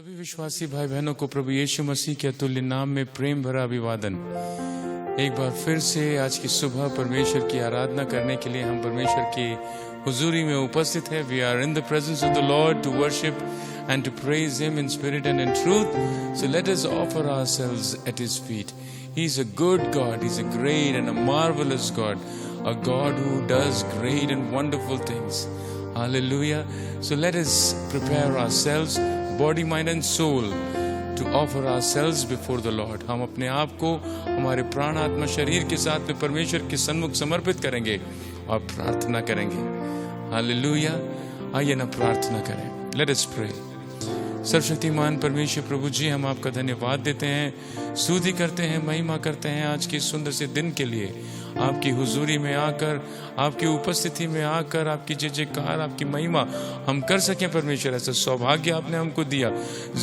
सभी विश्वासी भाई बहनों को प्रभु यीशु मसीह के अतुल्य नाम में प्रेम भरा अभिवादन। एक बार फिर से आज की सुबह परमेश्वर की आराधना करने के लिए हम परमेश्वर की हुजूरी में उपस्थित हैं। We are in the presence of the Lord to worship and to praise him in spirit and in truth. So let us offer ourselves at his feet. He is a good God. He is a great and a marvelous God. A God who does great and wonderful things. Hallelujah. So let us prepare ourselves, body, mind and soul, to offer ourselves before the Lord. हम अपने आप को हमारे प्राण आत्मा शरीर के साथ में परमेश्वर के सन्मुख समर्पित करेंगे और प्रार्थना करेंगे। हालेलुया। आइए ना प्रार्थना करें। Let us pray. सर्वशक्तिमान परमेश्वर प्रभु जी, हम आपका धन्यवाद देते हैं, स्तुति करते हैं, महिमा करते हैं आज के सुंदर से दिन के लिए। आपकी हुजूरी में आकर, आपकी उपस्थिति में आकर आपकी जय जयकार, आपकी महिमा हम कर सकें परमेश्वर। ऐसा सौभाग्य आपने हमको दिया,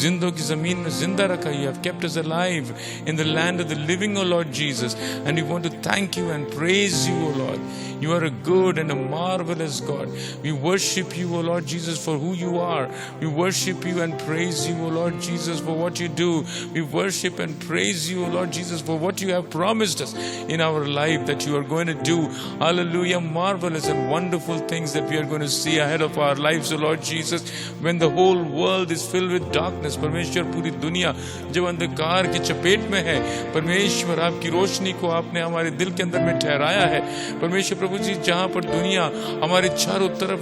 जिंदों की जमीन में जिंदा रखा। You have kept us alive in the land of the living, O Lord Jesus, and we want to thank you and praise you, O Lord. You are a good and a marvelous God. We worship you, O Lord Jesus, for who you are. We worship you and praise you, O Lord Jesus, for what you do. We worship and praise you, O Lord Jesus, for what you have promised us in our life that you are going to do. Hallelujah. Marvelous and wonderful things that we are going to see ahead of our lives, O Lord Jesus, when the whole world is filled with darkness. परमेश्वर, पूरी दुनिया जब अंधकार की चपेट में है, परमेश्वर आपकी रोशनी को आपने हमारे दिल के अंदर में ठहराया है। परमेश्वर प्रभु जी, जहाँ पर दुनिया हमारे चारों तरफ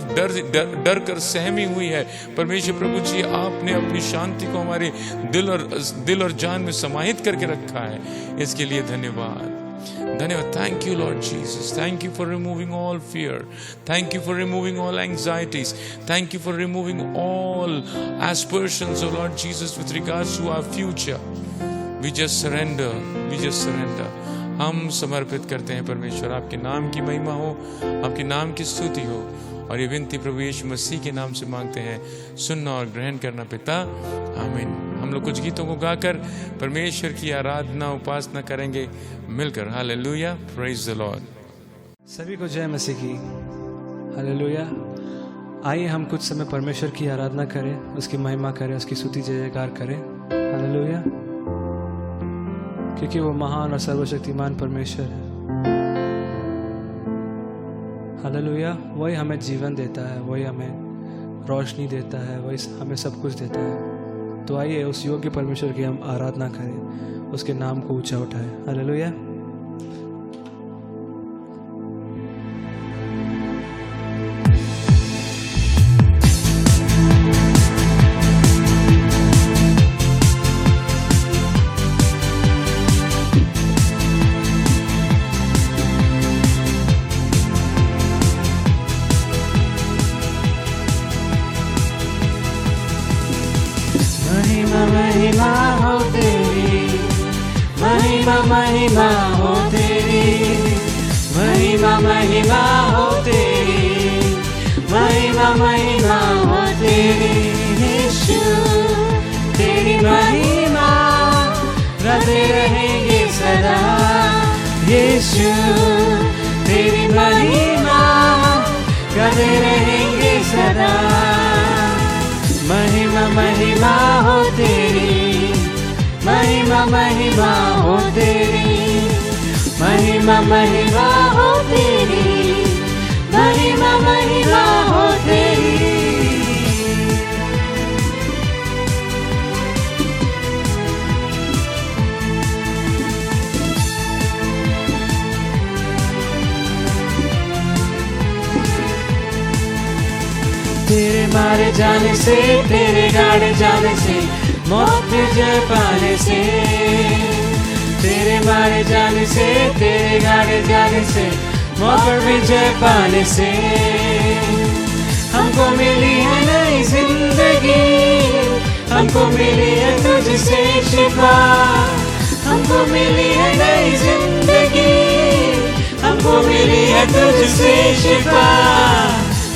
डर कर सहमी हुई है, परमेश्वर प्रभु जी आपने अपनी शांति को हमारे दिल और जान में समाहित करके रखा है। इसके लिए धन्यवाद। Thank you, Lord Jesus. Thank you for removing all fear. Thank you for removing all anxieties. Thank you for removing all aspersions, O Lord Jesus, with regards to our future. We just surrender. We just surrender. हम समर्पित करते हैं परमेश्वर। आपके नाम की महिमा हो, आपके नाम की स्तुति हो, और ये विनती प्रभु यीशु मसीह के नाम से मांगते हैं। सुनना और ग्रहण करना पिता, आमीन। हम लोग कुछ गीतों को गाकर परमेश्वर की आराधना उपासना करेंगे मिलकर। Hallelujah, praise the Lord. सभी को जय मसीह की। हालेलुया। आइए हम कुछ समय परमेश्वर की आराधना करें, उसकी महिमा करें, उसकी स्तुति जय जयकार करें। हालेलुया, क्योंकि वो महान और सर्वशक्तिमान परमेश्वर है। हालेलुया। वही हमें जीवन देता है, वही हमें रोशनी देता है, वही हमें सब कुछ देता है। तो आइए उस योग्य परमेश्वर की हम आराधना करें, उसके नाम को ऊंचा उठाएं। हालेलुया। महिमा हो तेरी, महिमा महिमा हो तेरी, महिमा महिमा हो तेरी, महिमा महिमा हो तेरी। यीशु तेरी महिमा गाते रहेंगे सदा। यीशु तेरी महिमा गाते रहेंगे सदा। महिमा महिमा हो तेरी, महिमा महिमा हो तेरी, महिमा महिमा हो तेरी, महिमा महिमा हो तेरी। तेरे मारे जाने से, तेरे गाड़े जाने से, मौत पे जय पाने से। तेरे मारे जाने से, तेरे गाड़े जाने से, मौत पे जय पाने से हमको मिली है नई जिंदगी, हमको मिली है तुझसे शिफा। हमको मिली है नई जिंदगी, हमको मिली है तुझसे शिफा।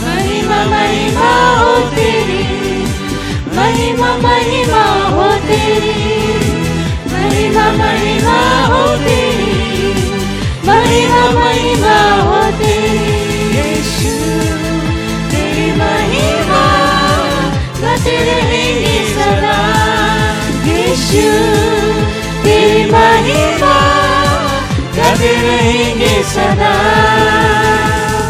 महिमा महिमा हो तेरी, महिमा महिमा हो तेरी, महिमा महिमा हो तेरी, महिमा महिमा हो तेरी। यीशु तेरी महिमा गाते रहेंगे सदा। यीशु तेरी महिमा गाते रहेंगे सदा।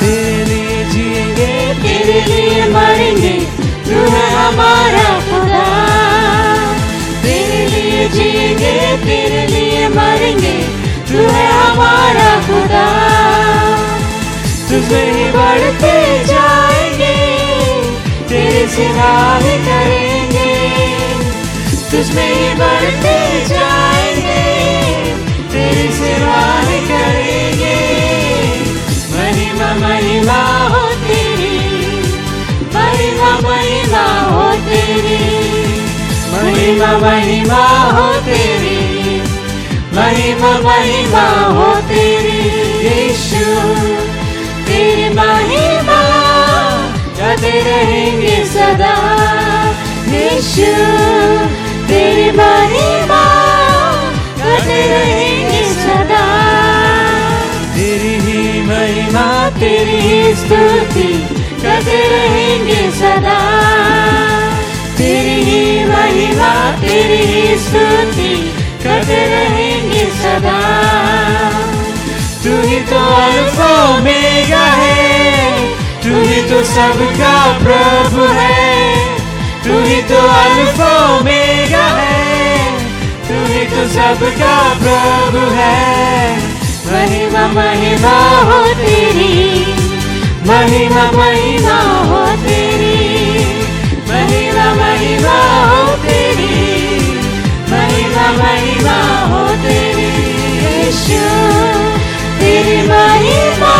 तेरे लिए जिएंगे, तेरे लिए मरेंगे, तू है हमारा खुदा। तेरे लिए जिएंगे, तेरे लिए मरेंगे, तू है हमारा खुदा। तुझे ही बढ़ते जाएंगे, तेरे सिवा ही करेंगे। तुझमें ही बढ़ते जाएंगे, तेरे सिवा ही करेंगे। महिमा महिमा हो तेरी, महिमा महिमा हो तेरी, महिमा महिमा हो तेरी, महिमा महिमा हो तेरी। यीशु तेरी महिमा गाते रहेंगे सदा। यीशु तेरी महिमा गाते रहेंगे सदा। तेरी ही महिमा, तेरी ही स्तुति गाते रहेंगे सदा। तेरी ही महिमा, तेरी ही स्तुति गाते रहेंगे सदा। तू ही तो अल्फा ओमेगा है, तू ही तो सबका प्रभु है। तू ही तो अल्फा ओमेगा है, तू ही तो सबका प्रभु है। महिमा महिमा हो तेरी, महिमा महिमा हो तेरी, महिमा महिमा हो तेरी, महिमा महिमा हो तेरी। यीशु तेरी महिमा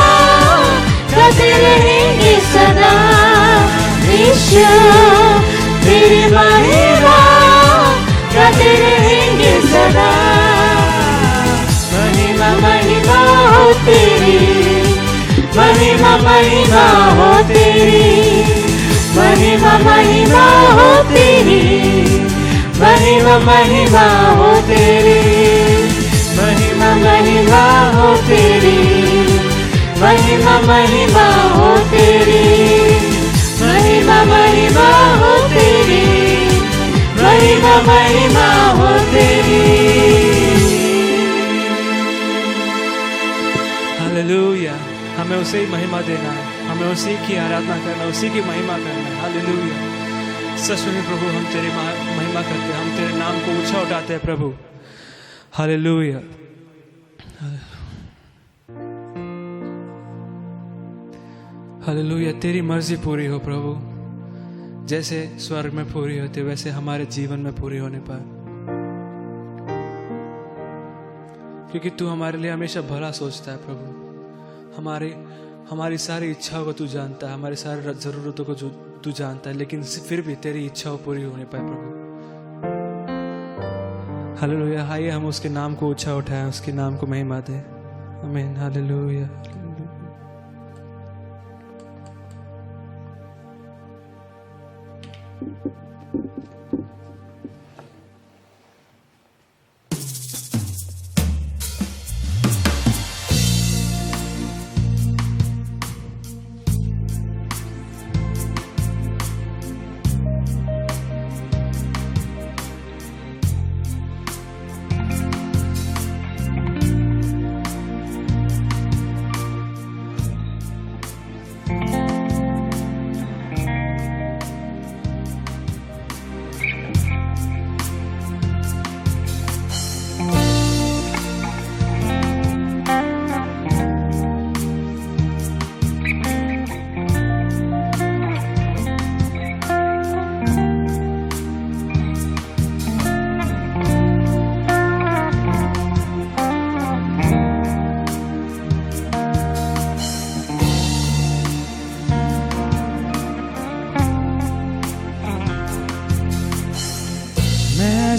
गाते रहेंगे सदा। यीशु तेरी महिमा गाते रहेंगे सदा। महिमा महिमा हो तेरी, महिमा महिमा हो तेरी, महिमा महिमा हो तेरी, महिमा महिमा हो तेरी, महिमा महिमा हो तेरी, महिमा महिमा हो तेरी, महिमा महिमा हो तेरी, महिमा महिमा हो तेरी। हालेलुया। हमें उसे ही महिमा देना है, हमें उसी की आराधना करना, उसी की महिमा करना है। हालेलुया। सच में प्रभु हम तेरी महिमा करते हैं, हम तेरे नाम को ऊंचा उठाते हैं प्रभु। हालेलुया। हालेलुया। तेरी मर्जी पूरी हो प्रभु, जैसे स्वर्ग में पूरी होती वैसे हमारे जीवन में पूरी होने पाए, क्योंकि तू हमारे लिए हमेशा भला सोचता है प्रभु। हमारी सारी इच्छाओं को तू जानता है, हमारी सारी जरूरतों को तू जानता है, लेकिन फिर भी तेरी इच्छाओं पूरी होने पाए प्रभु। हालेलुया। आइए हम उसके नाम को ऊंचा उठाएं, उसके नाम को महिमा दें। आमीन। हालेलुया।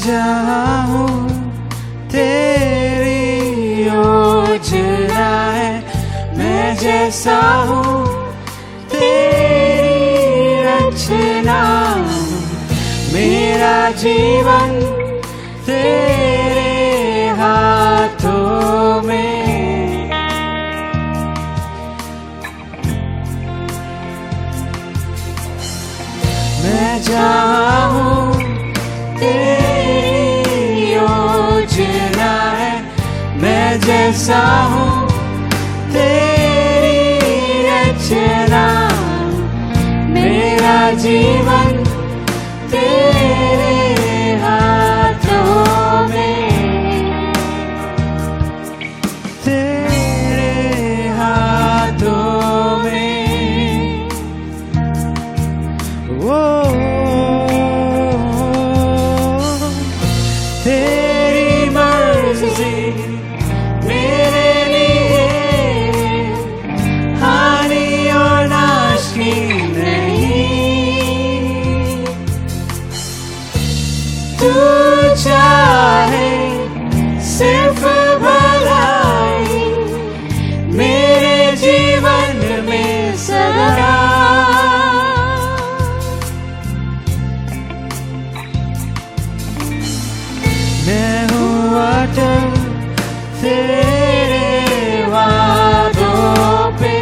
जहाँ हूँ तेरी योजना है, मैं जैसा हूँ तेरी रचना हूँ। मेरा जीवन तेरे हाथों में, मैं जहाँ हूँ तेरी जैसा हूँ, तेरी रचना, मेरा जीवन तेरे हाथों में, तेरे हाथों में। वो तेरी मर्जी मेरे लिए हानि और नाश की नहीं। तू चाहे सिर्फ भलाई मेरे जीवन में सदा। मैं हूँ अटल तेरे वादों पे,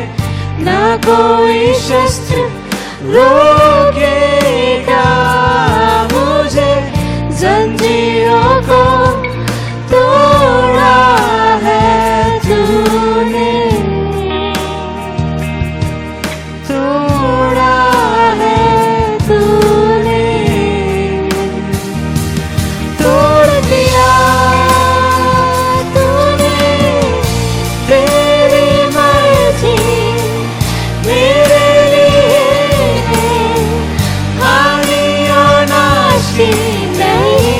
न कोई शस्त्र रोकेगा मुझे। जंजीरों को तोड़ा है तूने, तोड़ा है तूने, तोड़ दिया तूने। तेरी मर्जी मेरे लिए हानि और नाश की नहीं।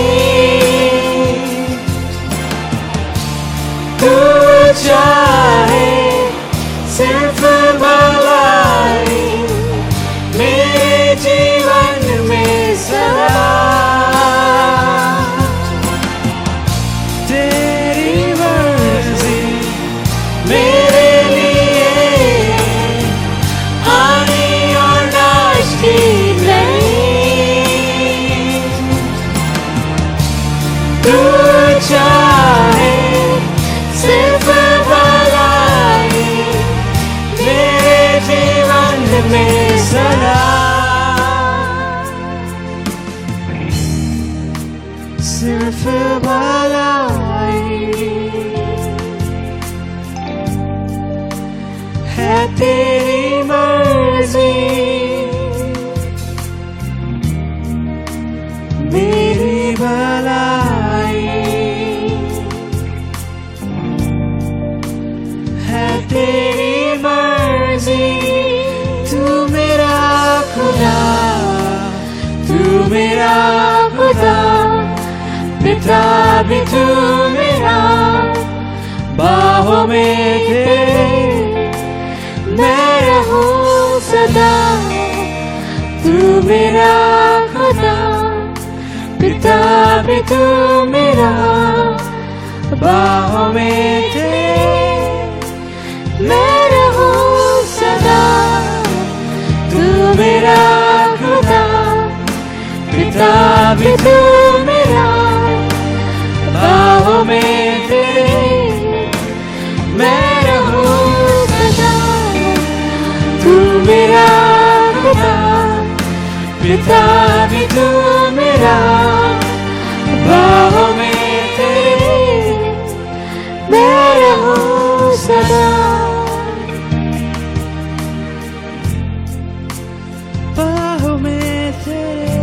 तू चाहे सिर्फ भलाई मेरे जीवन में सदा। तेरी मर्जी मेरे लिए हानि और नाश की नहीं। तू चाहे सिर्फ भलाई मेरे जीवन में सदा। सिर्फ भलाई है तेरी मर्जी, मेरी भलाई है तेरी मर्जी। तू मेरा खुदा, तू मेरा खुदा, पिता भी तू मेरा, बाहों में तेरे मैं रहूं सदा। तू मेरा खुदा, पिता भी तू मेरा, बाहों में तेरे मैं रहूं सदा। तू मेरा खुदा, पिता भी तू मेरा, बाहों में तेरे मैं रहूं सदा। तू मेरा खुदा, पिता भी तू मेरा, बाहों में तेरे मैं रहूं सदा। बाहों में तेरे,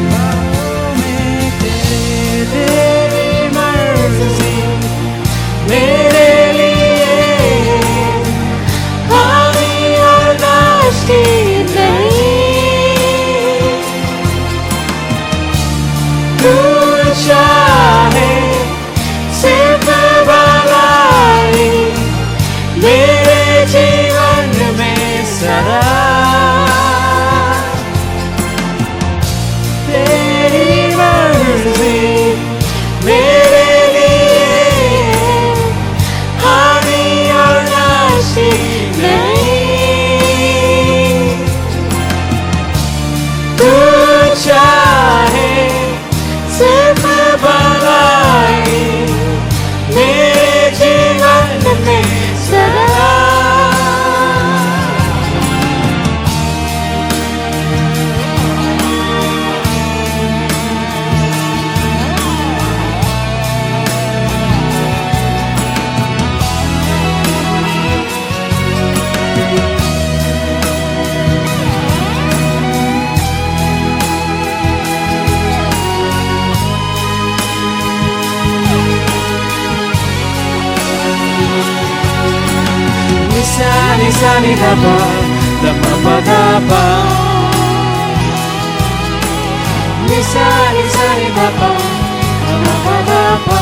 बाहों में तेरे। तेरी मर्जी मेरे लिए हानि और नाश की ni sa ni da pa da pa pa da pa. Ni sa ni da pa da pa pa da pa.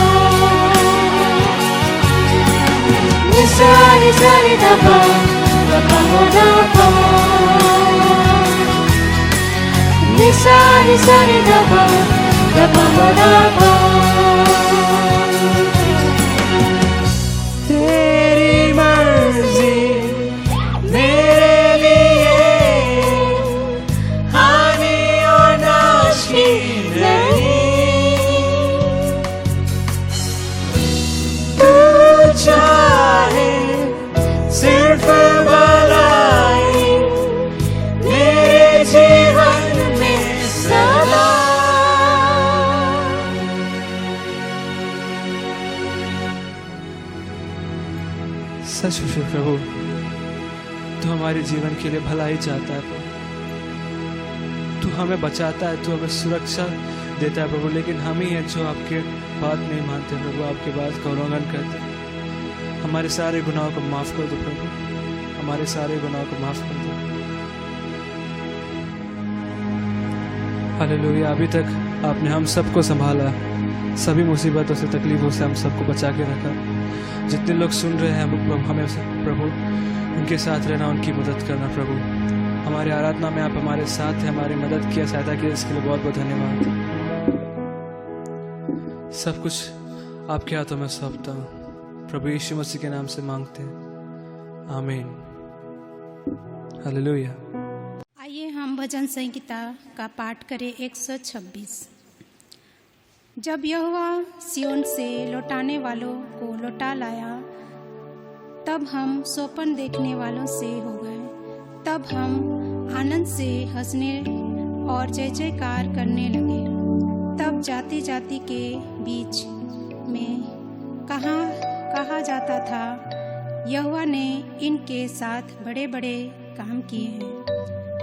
Ni sa ni da pa da pa pa da pa. Ni sa ni da pa da pa pa da pa. तेरी मर्जी मेरे लिए हानि और नाश की नहीं. तू चाहे सिर्फ भलाई मेरे जीवन में सदा. सच है प्रभु, तू हमारे जीवन के लिए भलाई चाहता है प्रभु. तू हमें बचाता है, तू हमें सुरक्षा देता है प्रभु. लेकिन हम ही हैं जो आपके बात नहीं मानते प्रभु, आपके बात का उल्लंघन करते. हमारे सारे गुनाहों को माफ कर दो प्रभु, हमारे सारे गुनाहों को माफ कर दो. हालेलुया. अभी तक आपने हम सबको संभाला, सभी मुसीबतों से, तकलीफों से हम सबको बचा के रखा. जितने लोग सुन रहे हैं हमें प्रभु उनके साथ रहना, उनकी मदद करना प्रभु. हमारे आराधना में आप हमारे साथ हैं, हमारी मदद किया, सहायता किया, इसके लिए बहुत बहुत धन्यवाद. सब कुछ आपके हाथों में सौंपता हूँ, प्रभु यीशु मसीह के नाम से मांगते हैं, आमीन. हालेलुया. आइए हम भजन संहिता का पाठ करें. 126. जब यहोवा सिय्योन से लौटाने वालों को लौटा लाया, तब हम सोपन देखने वालों से हो गए. तब हम आनंद से हंसने और जय जयकार करने लगे. तब जाति जाति के बीच में कहा जाता था, यहोवा ने इनके साथ बड़े बड़े काम किए हैं.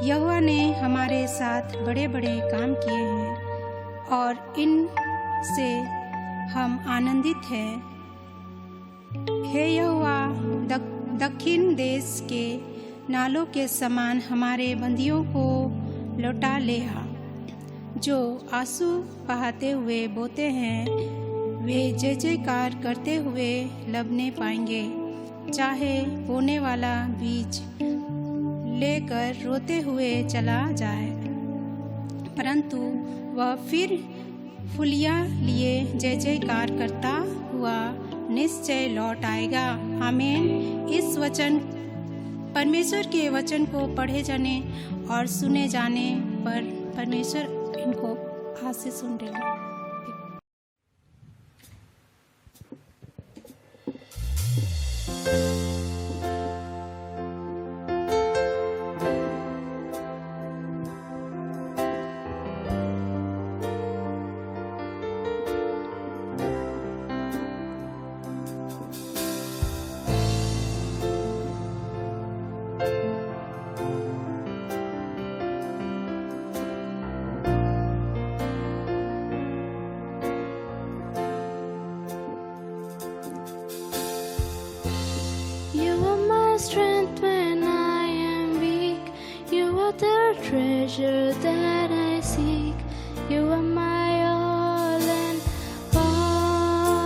यहोवा ने हमारे साथ बड़े बड़े काम किए हैं और इन से हम आनंदित हैं. हे यहोवा, दक्षिण देश के नालों के समान हमारे बंदियों को लौटा ले आ. जो आंसू बहाते हुए बोते हैं, वे जय जयकार करते हुए लबने पाएंगे. चाहे बोने वाला बीज लेकर रोते हुए चला जाए, परंतु वह फिर फुलिया लिए जय जयकार करता हुआ निश्चय लौट आएगा. आमीन. इस वचन, परमेश्वर के वचन को पढ़े जाने और सुने जाने पर परमेश्वर इनको आशीष सुन रहे. Strength when I am weak, you are the treasure that I seek. You are my all and all.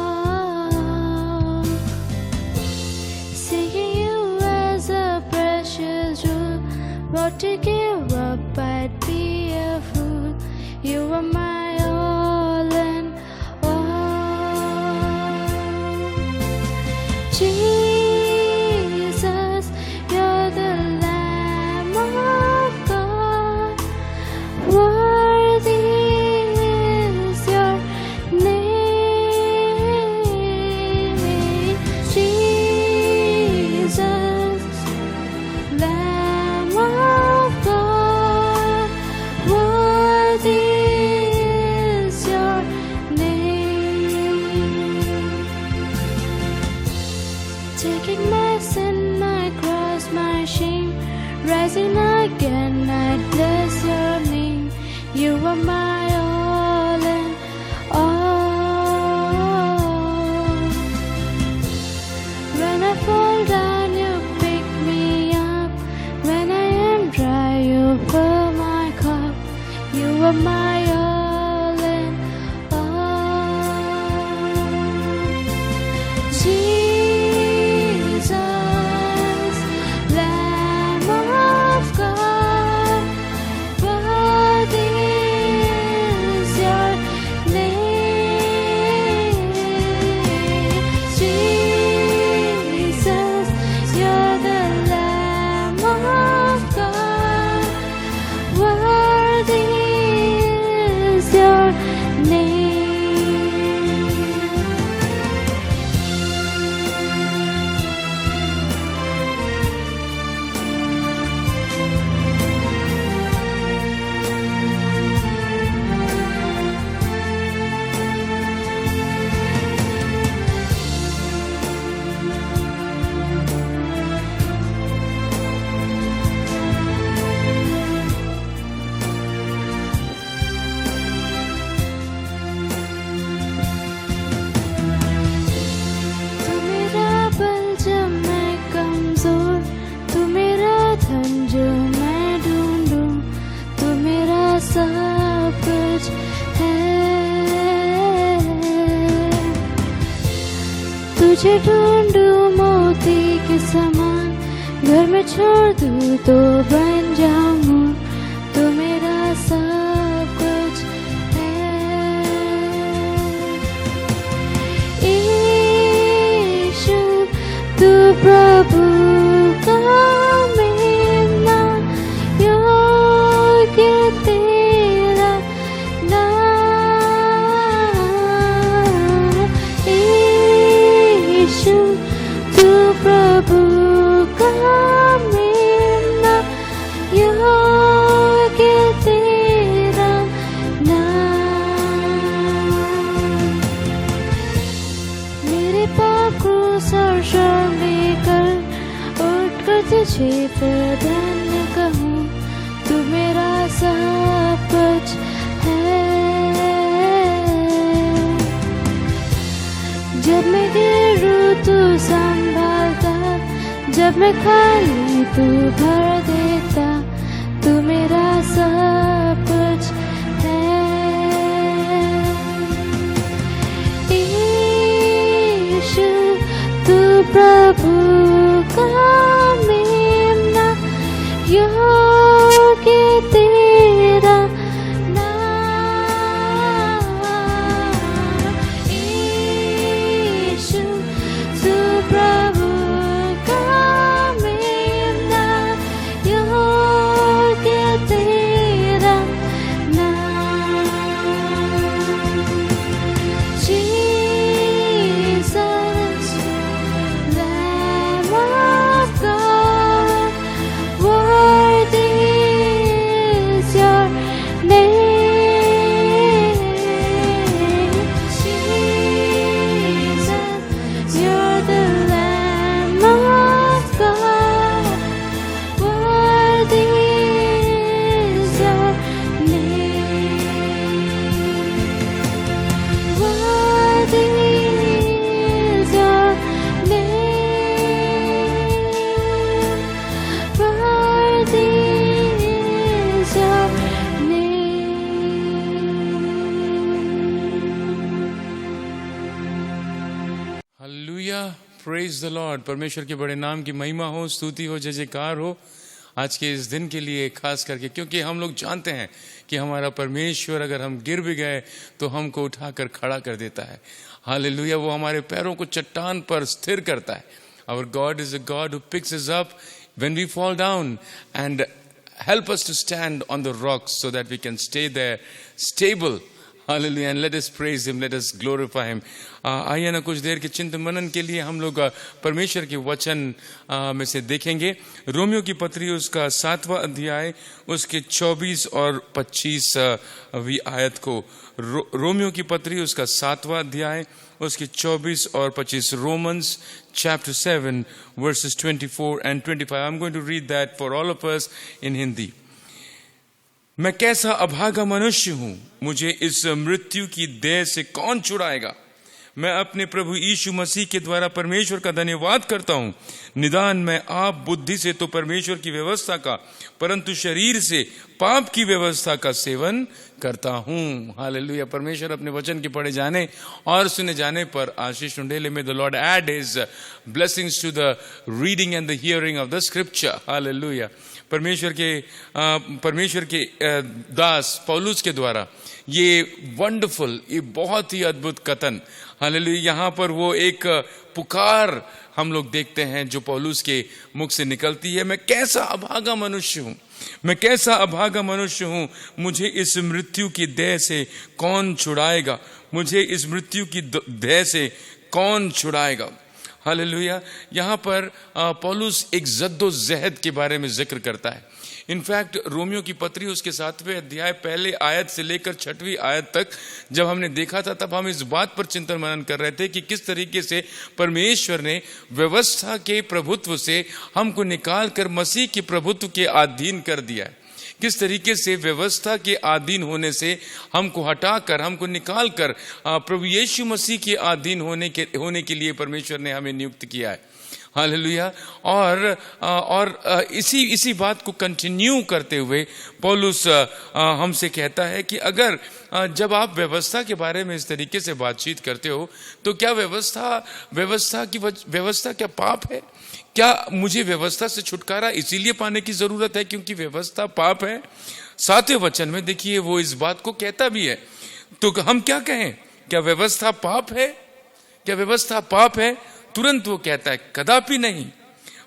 Seeking you as a precious jewel, what to give up I'd be a fool. You are my all and all. Jesus, you're the Lamb of God. Worthy is your name, Jesus, Lamb of God. Worthy is your name. Taking my sin, my cross, my shame, rising again, I bless your name. You are my all and all. When I fall down, you pick me तुझे ढूंढूं मोती के समान, घर में छोड़ दूं तो बन जाऊं, तू मेरा सब कुछ है। यीशु तू प्रभु का मेरा, योग्य तेरा नाम। यीशु तू प्रभु का मेरा, योग्य तेरा नाम। मेरे पाप क्रूस और शर्म लेकर उठकर तुझे फिर धन्य कहूँ, तू मेरा सब कुछ है। जब मैं गिरूं तू संभालता, जब मैं खाली तू भर देता, तू मेरा सब कुछ है। यीशु तू प्रभु का मेरा, योग्य तेरा नाम। यीशु तू प्रभु का मेरा, योग्य तेरा नाम। Jesus, Lamb of God, worthy is your name. Jesus, you're the Lamb of God, worthy is your name. Worthy is your name. Worthy is your name. Hallelujah, praise the Lord. परमेश्वर के बड़े नाम की महिमा हो, स्तुति हो, जय जयकार हो आज के इस दिन के लिए, खास करके क्योंकि हम लोग जानते हैं कि हमारा परमेश्वर अगर हम गिर भी गए तो हमको उठाकर खड़ा कर देता है। हालेलुया, वो हमारे पैरों को चट्टान पर स्थिर करता है। Our God is a God who picks us up when we fall down and help us to stand on the rocks so that we can stay there stable. Hallelujah, and let us praise him, let us glorify him. आइए ना कुछ देर के चिंतन मनन के लिए हम लोग परमेश्वर के वचन में से देखेंगे। रोमियो की पत्री उसका 7वां अध्याय उसके 24 और 25वीं आयत को। रोमियो की पत्री उसका 7वां अध्याय उसके 24 और 25। Romans chapter 7 verses 24 and 25. I'm going to read that for all of us in Hindi. मैं कैसा अभागा मनुष्य हूं, मुझे इस मृत्यु की देह से कौन छुड़ाएगा। मैं अपने प्रभु यीशु मसीह के द्वारा परमेश्वर का धन्यवाद करता हूं। निदान मैं आप बुद्धि से तो परमेश्वर की व्यवस्था का, परंतु शरीर से पाप की व्यवस्था का सेवन करता हूं। हालेलुया, परमेश्वर अपने वचन के पढ़े जाने और सुने जाने पर आशीष ढूंढेले। May the Lord add his blessings to the reading and the hearing of the scripture. Hallelujah, परमेश्वर के दास पौलुस के द्वारा ये वंडरफुल, ये बहुत ही अद्भुत कथन, हालेलुया, यहाँ पर वो एक पुकार हम लोग देखते हैं जो पौलुस के मुख से निकलती है। मैं कैसा अभागा मनुष्य हूं, मैं कैसा अभागा मनुष्य हूं, मुझे इस मृत्यु की देह से कौन छुड़ाएगा, मुझे इस मृत्यु की देह से कौन छुड़ाएगा। हालेलुया, यहाँ पर पौलुस एक जद्दोजहद के बारे में जिक्र करता है। इनफैक्ट रोमियो की पत्री उसके 7वें अध्याय पहले आयत से लेकर 6वीं आयत तक जब हमने देखा था, तब हम इस बात पर चिंतन मनन कर रहे थे कि किस तरीके से परमेश्वर ने व्यवस्था के प्रभुत्व से हमको निकाल कर मसीह के प्रभुत्व के अधीन कर दिया है। किस तरीके से व्यवस्था के अधीन होने से हमको हटाकर, हमको निकालकर प्रभु यीशु मसीह के अधीन होने के लिए परमेश्वर ने हमें नियुक्त किया है। हालेलुया। और इसी बात को कंटिन्यू करते हुए पौलुस हमसे कहता है कि अगर जब आप व्यवस्था के बारे में इस तरीके से बातचीत करते हो तो क्या व्यवस्था क्या पाप है? क्या मुझे व्यवस्था से छुटकारा इसीलिए पाने की जरूरत है क्योंकि व्यवस्था पाप है? 7वें वचन में देखिए वो इस बात को कहता भी है। तो हम क्या कहें, क्या व्यवस्था पाप है? क्या व्यवस्था पाप है? तुरंत वो कहता है कदापि नहीं,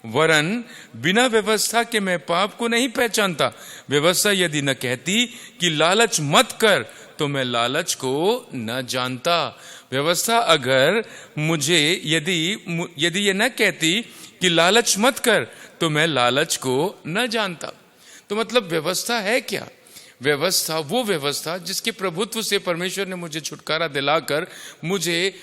वरन बिना व्यवस्था के मैं पाप को नहीं पहचानता। व्यवस्था यदि न कहती कि लालच मत कर तो मैं लालच को न जानता। व्यवस्था अगर मुझे यदि ये न कहती कि लालच मत कर तो मैं लालच को न जानता। तो मतलब व्यवस्था है क्या? व्यवस्था वो व्यवस्था जिसके प्रभुत्व से परमेश्वर ने मुझे छुटकारा दिलाकर मुझे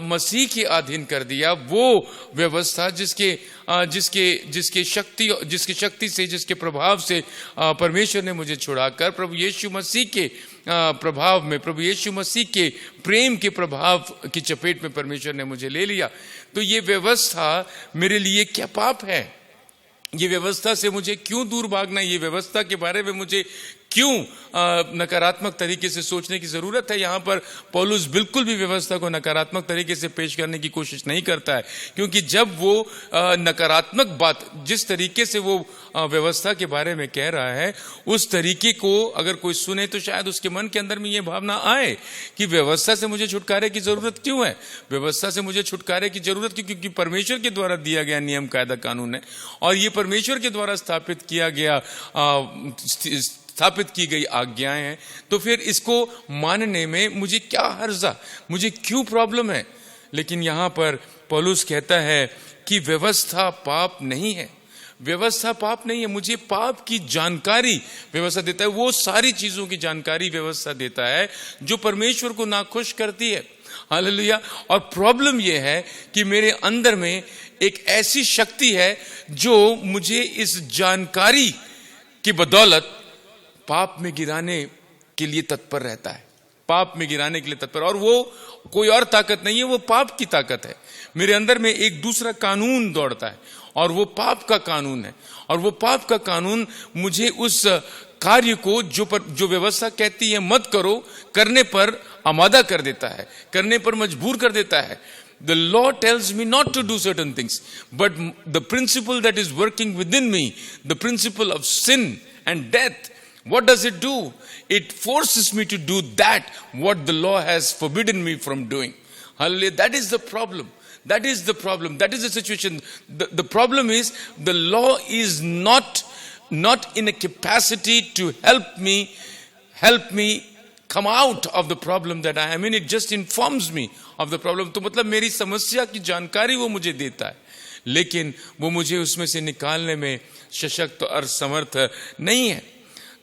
मसीह के अधीन कर दिया। वो व्यवस्था जिसके शक्ति से, जिसके प्रभाव से परमेश्वर ने मुझे छुड़ाकर प्रभु यीशु मसीह के प्रभाव में, प्रभु यीशु मसीह के प्रेम के प्रभाव की चपेट में परमेश्वर ने मुझे ले लिया। तो ये व्यवस्था मेरे लिए क्या पाप है? ये व्यवस्था से मुझे क्यों दूर भागना? ये व्यवस्था के बारे में मुझे क्यों नकारात्मक तरीके से सोचने की जरूरत है? यहाँ पर पौलुस बिल्कुल भी व्यवस्था को नकारात्मक तरीके से पेश करने की कोशिश नहीं करता है, क्योंकि जब वो नकारात्मक बात, जिस तरीके से वो व्यवस्था के बारे में कह रहा है, उस तरीके को अगर कोई सुने तो शायद उसके मन के अंदर में ये भावना आए कि व्यवस्था से मुझे छुटकारे की जरूरत क्यों है? व्यवस्था से मुझे छुटकारे की जरूरत क्यों? क्योंकि परमेश्वर के द्वारा दिया गया नियम कायदा कानून है और ये परमेश्वर के द्वारा स्थापित की गई आज्ञाएं हैं। तो फिर इसको मानने में मुझे क्या हर्जा, मुझे क्यों प्रॉब्लम है? लेकिन यहां पर पौलुस कहता है कि व्यवस्था पाप नहीं है। व्यवस्था पाप नहीं है। मुझे पाप की जानकारी व्यवस्था देता है, वो सारी चीजों की जानकारी व्यवस्था देता है जो परमेश्वर को नाखुश करती है। हालेलुया। और प्रॉब्लम यह है कि मेरे अंदर में एक ऐसी शक्ति है जो मुझे इस जानकारी की बदौलत पाप में गिराने के लिए तत्पर रहता है, पाप में गिराने के लिए तत्पर। और वो कोई और ताकत नहीं है, वो पाप की ताकत है। मेरे अंदर में एक दूसरा कानून दौड़ता है और वो पाप का कानून है। और वो पाप का कानून मुझे उस कार्य को जो व्यवस्था कहती है मत करो, करने पर आमादा कर देता है, करने पर मजबूर कर देता है। The law tells me not to do certain things, but the principle that is working within me, the principle of sin and death, what does it do? It forces me to do that what the law has forbidden me from doing. Hallelujah. That is the problem. That is the problem. That is the situation. The problem is the law is not in a capacity to help me come out of the problem that I am in. It just informs me of the problem. तो मतलब मेरी समस्या की जानकारी वो मुझे देता है, लेकिन वो मुझे उसमें से निकालने में सशक्त और समर्थ नहीं है।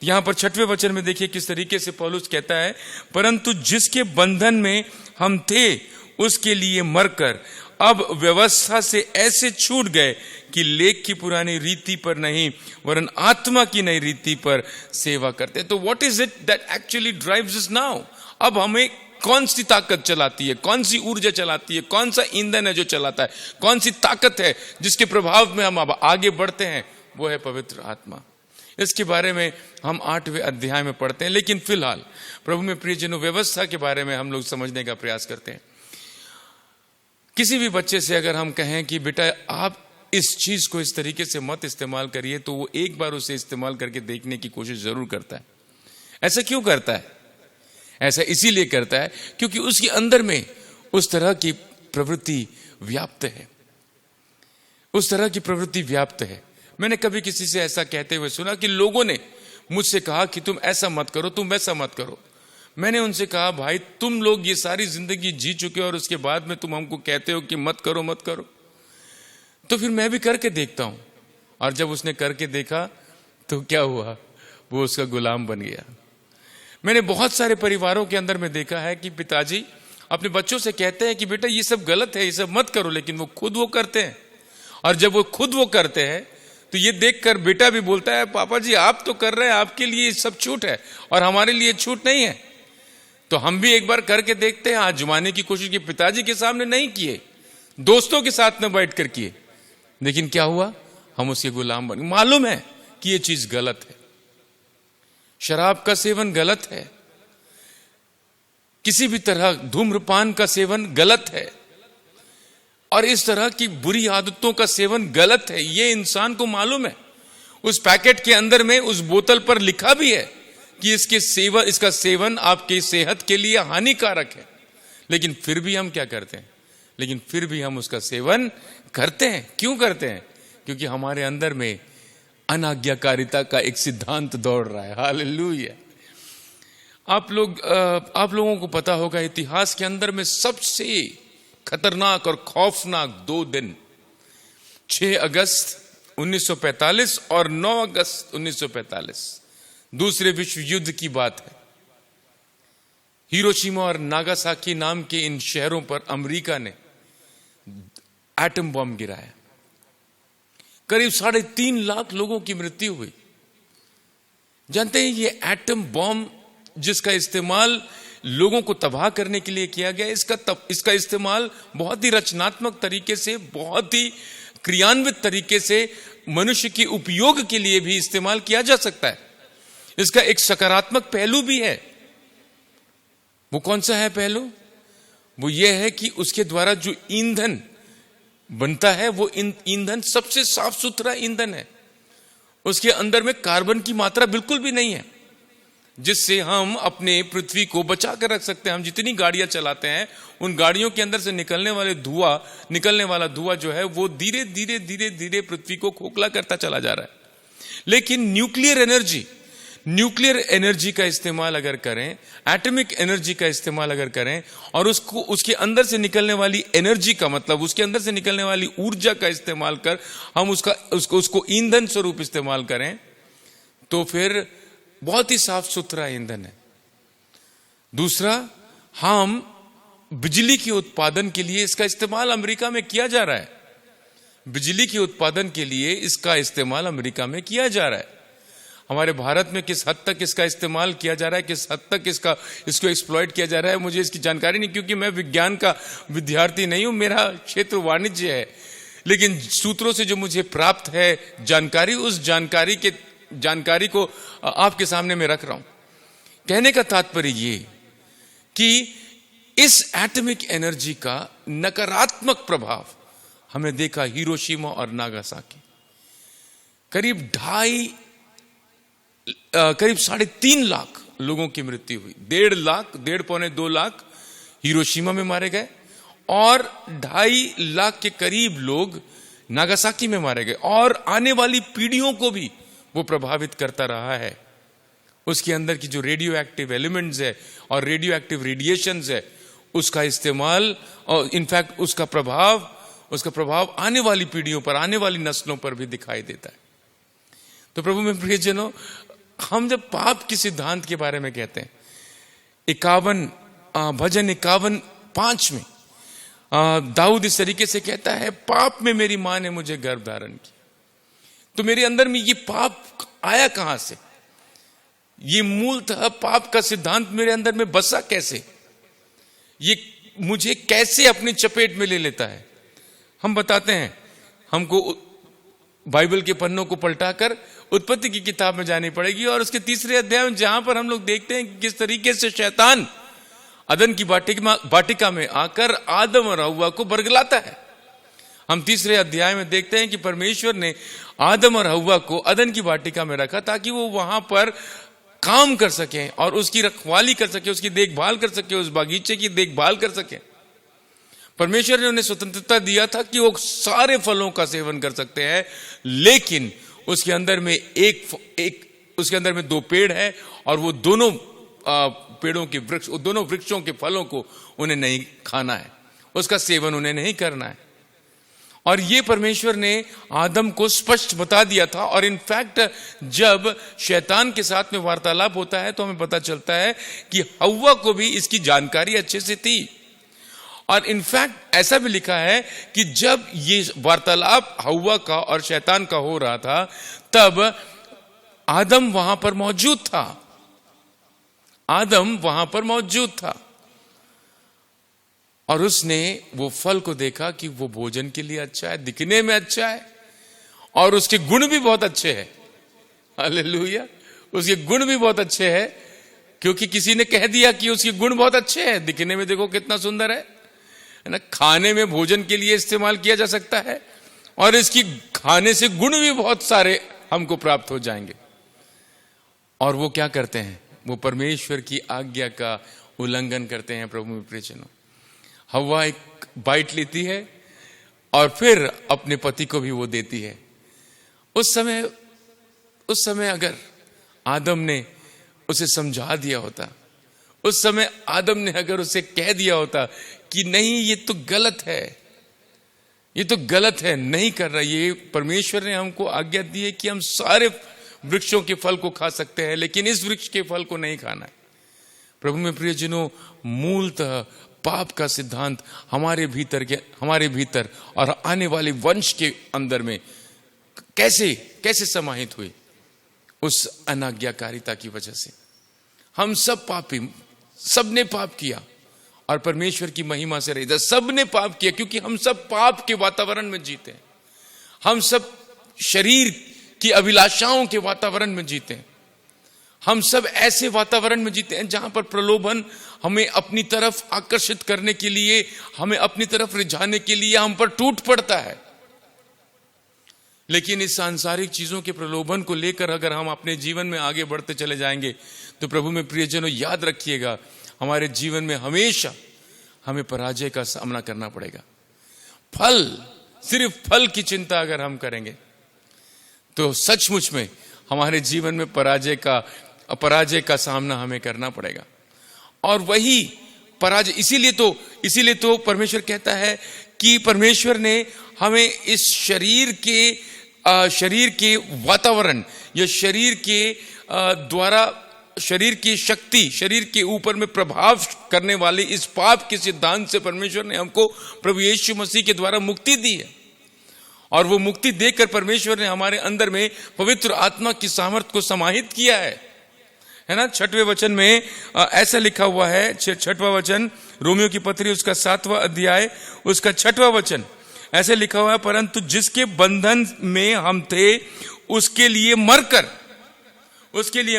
यहां पर 6वें वचन में देखिए किस तरीके से पौलुस कहता है, परंतु जिसके बंधन में हम थे उसके लिए मरकर अब व्यवस्था से ऐसे छूट गए कि लेख की पुरानी रीति पर नहीं वरन आत्मा की नई रीति पर सेवा करते। तो what is it that actually drives us now? अब हमें कौन सी ताकत चलाती है, कौन सी ऊर्जा चलाती है, कौन सा ईंधन है जो चलाता है, कौन सी ताकत है जिसके प्रभाव में हम अब आगे बढ़ते हैं? वो है पवित्र आत्मा। इसके बारे में हम 8वें अध्याय में पढ़ते हैं। लेकिन फिलहाल प्रभु में प्रियजनों, व्यवस्था के बारे में हम लोग समझने का प्रयास करते हैं। किसी भी बच्चे से अगर हम कहें कि बेटा आप इस चीज को इस तरीके से मत इस्तेमाल करिए, तो वो एक बार उसे इस्तेमाल करके देखने की कोशिश जरूर करता है। ऐसा क्यों करता है? ऐसा इसीलिए करता है क्योंकि उसके अंदर में उस तरह की प्रवृत्ति व्याप्त है, उस तरह की प्रवृत्ति व्याप्त है। मैंने कभी किसी से ऐसा कहते हुए सुना कि लोगों ने मुझसे कहा कि तुम ऐसा मत करो, तुम वैसा मत करो। मैंने उनसे कहा, भाई तुम लोग ये सारी जिंदगी जी चुके हो और उसके बाद में तुम हमको कहते हो कि मत करो मत करो, तो फिर मैं भी करके देखता हूं। और जब उसने करके देखा तो क्या हुआ? वो उसका गुलाम बन गया। मैंने बहुत सारे परिवारों के अंदर में देखा है कि पिताजी अपने बच्चों से कहते हैं कि बेटा ये सब गलत है, ये सब मत करो, लेकिन वो खुद वो करते हैं। और जब वो खुद वो करते हैं तो ये देखकर बेटा भी बोलता है, पापा जी आप तो कर रहे हैं, आपके लिए सब छूट है और हमारे लिए छूट नहीं है, तो हम भी एक बार करके देखते हैं। आजमाने की कोशिश की, पिताजी के सामने नहीं किए, दोस्तों के साथ में बैठकर किए, लेकिन क्या हुआ, हम उसके गुलाम बन गए। मालूम है कि ये चीज गलत है, शराब का सेवन गलत है, किसी भी तरह धूम्रपान का सेवन गलत है, और इस तरह की बुरी आदतों का सेवन गलत है, ये इंसान को मालूम है। उस पैकेट के अंदर में, उस बोतल पर लिखा भी है कि इसका सेवन आपकी सेहत के लिए हानिकारक है, लेकिन फिर भी हम क्या करते हैं, लेकिन फिर भी हम उसका सेवन करते हैं। क्यों करते हैं? क्योंकि हमारे अंदर में अनाज्ञाकारिता का एक सिद्धांत दौड़ रहा है। हालेलुया। आप लोगों को पता होगा, इतिहास के अंदर में सबसे खतरनाक और खौफनाक 2 दिन 6 अगस्त 1945 और 9 अगस्त 1945 दूसरे विश्व युद्ध की बात है। हिरोशिमा और नागासाकी नाम के इन शहरों पर अमेरिका ने एटम बम गिराया। करीब 3.5 लाख लोगों की मृत्यु हुई। जानते हैं, ये एटम बम जिसका इस्तेमाल लोगों को तबाह करने के लिए किया गया, इसका इस्तेमाल बहुत ही रचनात्मक तरीके से, बहुत ही क्रियान्वित तरीके से मनुष्य के उपयोग के लिए भी इस्तेमाल किया जा सकता है। इसका एक सकारात्मक पहलू भी है। वो कौन सा है पहलू? वो ये है कि उसके द्वारा जो ईंधन बनता है, वो ईंधन सबसे साफ सुथरा ईंधन है। उसके अंदर में कार्बन की मात्रा बिल्कुल भी नहीं है, जिससे हम अपने पृथ्वी को बचा कर रख सकते हैं। हम जितनी गाड़ियां चलाते हैं, उन गाड़ियों के अंदर से निकलने वाला धुआं जो है, वो धीरे धीरे धीरे धीरे पृथ्वी को खोखला करता चला जा रहा है। लेकिन न्यूक्लियर एनर्जी का इस्तेमाल अगर करें, एटॉमिक एनर्जी का इस्तेमाल अगर करें, और उसके अंदर से निकलने वाली एनर्जी का मतलब उसके अंदर से निकलने वाली ऊर्जा का इस्तेमाल कर हम उसको ईंधन स्वरूप इस्तेमाल करें, तो फिर बहुत ही साफ सुथरा ईंधन है। दूसरा, हम बिजली के उत्पादन के लिए इसका इस्तेमाल अमेरिका में किया जा रहा है। बिजली के उत्पादन के लिए इसका इस्तेमाल अमेरिका में किया जा रहा है। हमारे भारत में किस हद तक इसका इस्तेमाल किया जा रहा है, किस हद तक इसको एक्सप्लॉइट किया जा रहा है, मुझे इसकी जानकारी नहीं, क्योंकि मैं विज्ञान का विद्यार्थी नहीं हूं, मेरा क्षेत्र वाणिज्य है। लेकिन सूत्रों से जो मुझे प्राप्त है जानकारी, उस जानकारी को आपके सामने मैं रख रहा हूं। कहने का तात्पर्य ये कि इस एटॉमिक एनर्जी का नकारात्मक प्रभाव हमने देखा हिरोशिमा और नागासाकी। करीब 3.5 लाख लोगों की मृत्यु हुई। 1.5 लाख हिरोशिमा में मारे गए, और 2.5 लाख के करीब लोग नागासाकी में मारे गए। और आने वाली पीढ़ियों को भी वो प्रभावित करता रहा है। उसके अंदर की जो रेडियो एक्टिव एलिमेंट्स है और रेडियो एक्टिव रेडिएशंस है, उसका इस्तेमाल और इनफैक्ट उसका प्रभाव आने वाली पीढ़ियों पर, आने वाली नस्लों पर भी दिखाई देता है। तो प्रभु में प्रियजनों, हम जब पाप के सिद्धांत के बारे में कहते हैं, भजन 51:5 में दाऊद इस तरीके से कहता है, पाप में मेरी मां ने मुझे गर्भ धारण किया। तो मेरे अंदर में ये पाप आया कहां से? ये मूलतः पाप का सिद्धांत मेरे अंदर में बसा कैसे? ये मुझे कैसे अपनी चपेट में ले लेता है? हम बताते हैं, हमको बाइबल के पन्नों को पलटाकर उत्पत्ति की किताब में जानी पड़ेगी, और उसके 3 अध्याय में जहां पर हम लोग देखते हैं कि किस तरीके से शैतान अदन की वाटिका में आकर आदम और हव्वा को बरगलाता है। हम 3 अध्याय में देखते हैं कि परमेश्वर ने आदम और हव्वा को अदन की वाटिका में रखा ताकि वो वहां पर काम कर सकें और उसकी रखवाली कर सके, उसकी देखभाल कर सके, उस बागीचे की देखभाल कर सके। परमेश्वर ने उन्हें स्वतंत्रता दिया था कि वो सारे फलों का सेवन कर सकते हैं, लेकिन उसके अंदर में 2 पेड़ है, और वो दोनों दोनों वृक्षों के फलों को उन्हें नहीं खाना है, उसका सेवन उन्हें नहीं करना है। और ये परमेश्वर ने आदम को स्पष्ट बता दिया था। और इनफैक्ट जब शैतान के साथ में वार्तालाप होता है तो हमें पता चलता है कि हव्वा को भी इसकी जानकारी अच्छे से थी। और इनफैक्ट ऐसा भी लिखा है कि जब ये वार्तालाप हव्वा का और शैतान का हो रहा था, तब आदम वहां पर मौजूद था। और उसने वो फल को देखा कि वो भोजन के लिए अच्छा है, दिखने में अच्छा है, और उसके गुण भी बहुत अच्छे हैं। हालेलुया, उसके गुण भी बहुत अच्छे हैं, क्योंकि किसी ने कह दिया कि उसके गुण बहुत अच्छे हैं। दिखने में देखो कितना सुंदर है ना, खाने में भोजन के लिए इस्तेमाल किया जा सकता है, और इसकी खाने से गुण भी बहुत सारे हमको प्राप्त हो जाएंगे। और वो क्या करते हैं, वो परमेश्वर की आज्ञा का उल्लंघन करते हैं। प्रभु में प्रियजनों, हव्वा एक बाइट लेती है और फिर अपने पति को भी वो देती है। उस समय अगर आदम ने उसे समझा दिया होता, उस समय आदम ने अगर उसे कह दिया होता कि नहीं ये तो गलत है, ये तो गलत है, नहीं कर रहा, ये परमेश्वर ने हमको आज्ञा दी है कि हम सारे वृक्षों के फल को खा सकते हैं, लेकिन इस वृक्ष के फल को नहीं खाना है। प्रभु में प्रियजनों, मूलतः पाप का सिद्धांत हमारे भीतर और आने वाले वंश के अंदर में कैसे समाहित हुई, उस अनाज्ञाकारिता की वजह से। हम सब पापी, सबने पाप किया और परमेश्वर की महिमा से रहित सबने पाप किया, क्योंकि हम सब पाप के वातावरण में जीते हैं। हम सब शरीर की अभिलाषाओं के वातावरण में जीते हैं। हम सब ऐसे वातावरण में जीते हैं जहां पर प्रलोभन हमें अपनी तरफ आकर्षित करने के लिए, हमें अपनी तरफ रिझाने के लिए हम पर टूट पड़ता है। लेकिन इस सांसारिक चीजों के प्रलोभन को लेकर अगर हम अपने जीवन में आगे बढ़ते चले जाएंगे तो प्रभु में प्रियजनों, याद रखिएगा, हमारे जीवन में हमेशा हमें पराजय का सामना करना पड़ेगा। सिर्फ फल की चिंता अगर हम करेंगे तो सचमुच में हमारे जीवन में पराजय का सामना हमें करना पड़ेगा। और वही पराजय, इसीलिए तो परमेश्वर कहता है कि परमेश्वर ने हमें इस शरीर के वातावरण या शरीर के द्वारा, शरीर की शक्ति, शरीर के ऊपर में प्रभाव करने वाले इस पाप के सिद्धांत से परमेश्वर ने हमको प्रभु यीशु मसीह के द्वारा मुक्ति दी है। और वो मुक्ति देकर परमेश्वर ने हमारे अंदर में पवित्र आत्मा की सामर्थ को समाहित किया है ना। 6वें वचन में ऐसा लिखा हुआ है, 6वां वचन, रोमियो की पत्री उसका 7वां अध्याय उसका 6वां वचन, ऐसे लिखा हुआ है, परंतु जिसके बंधन में हम थे उसके लिए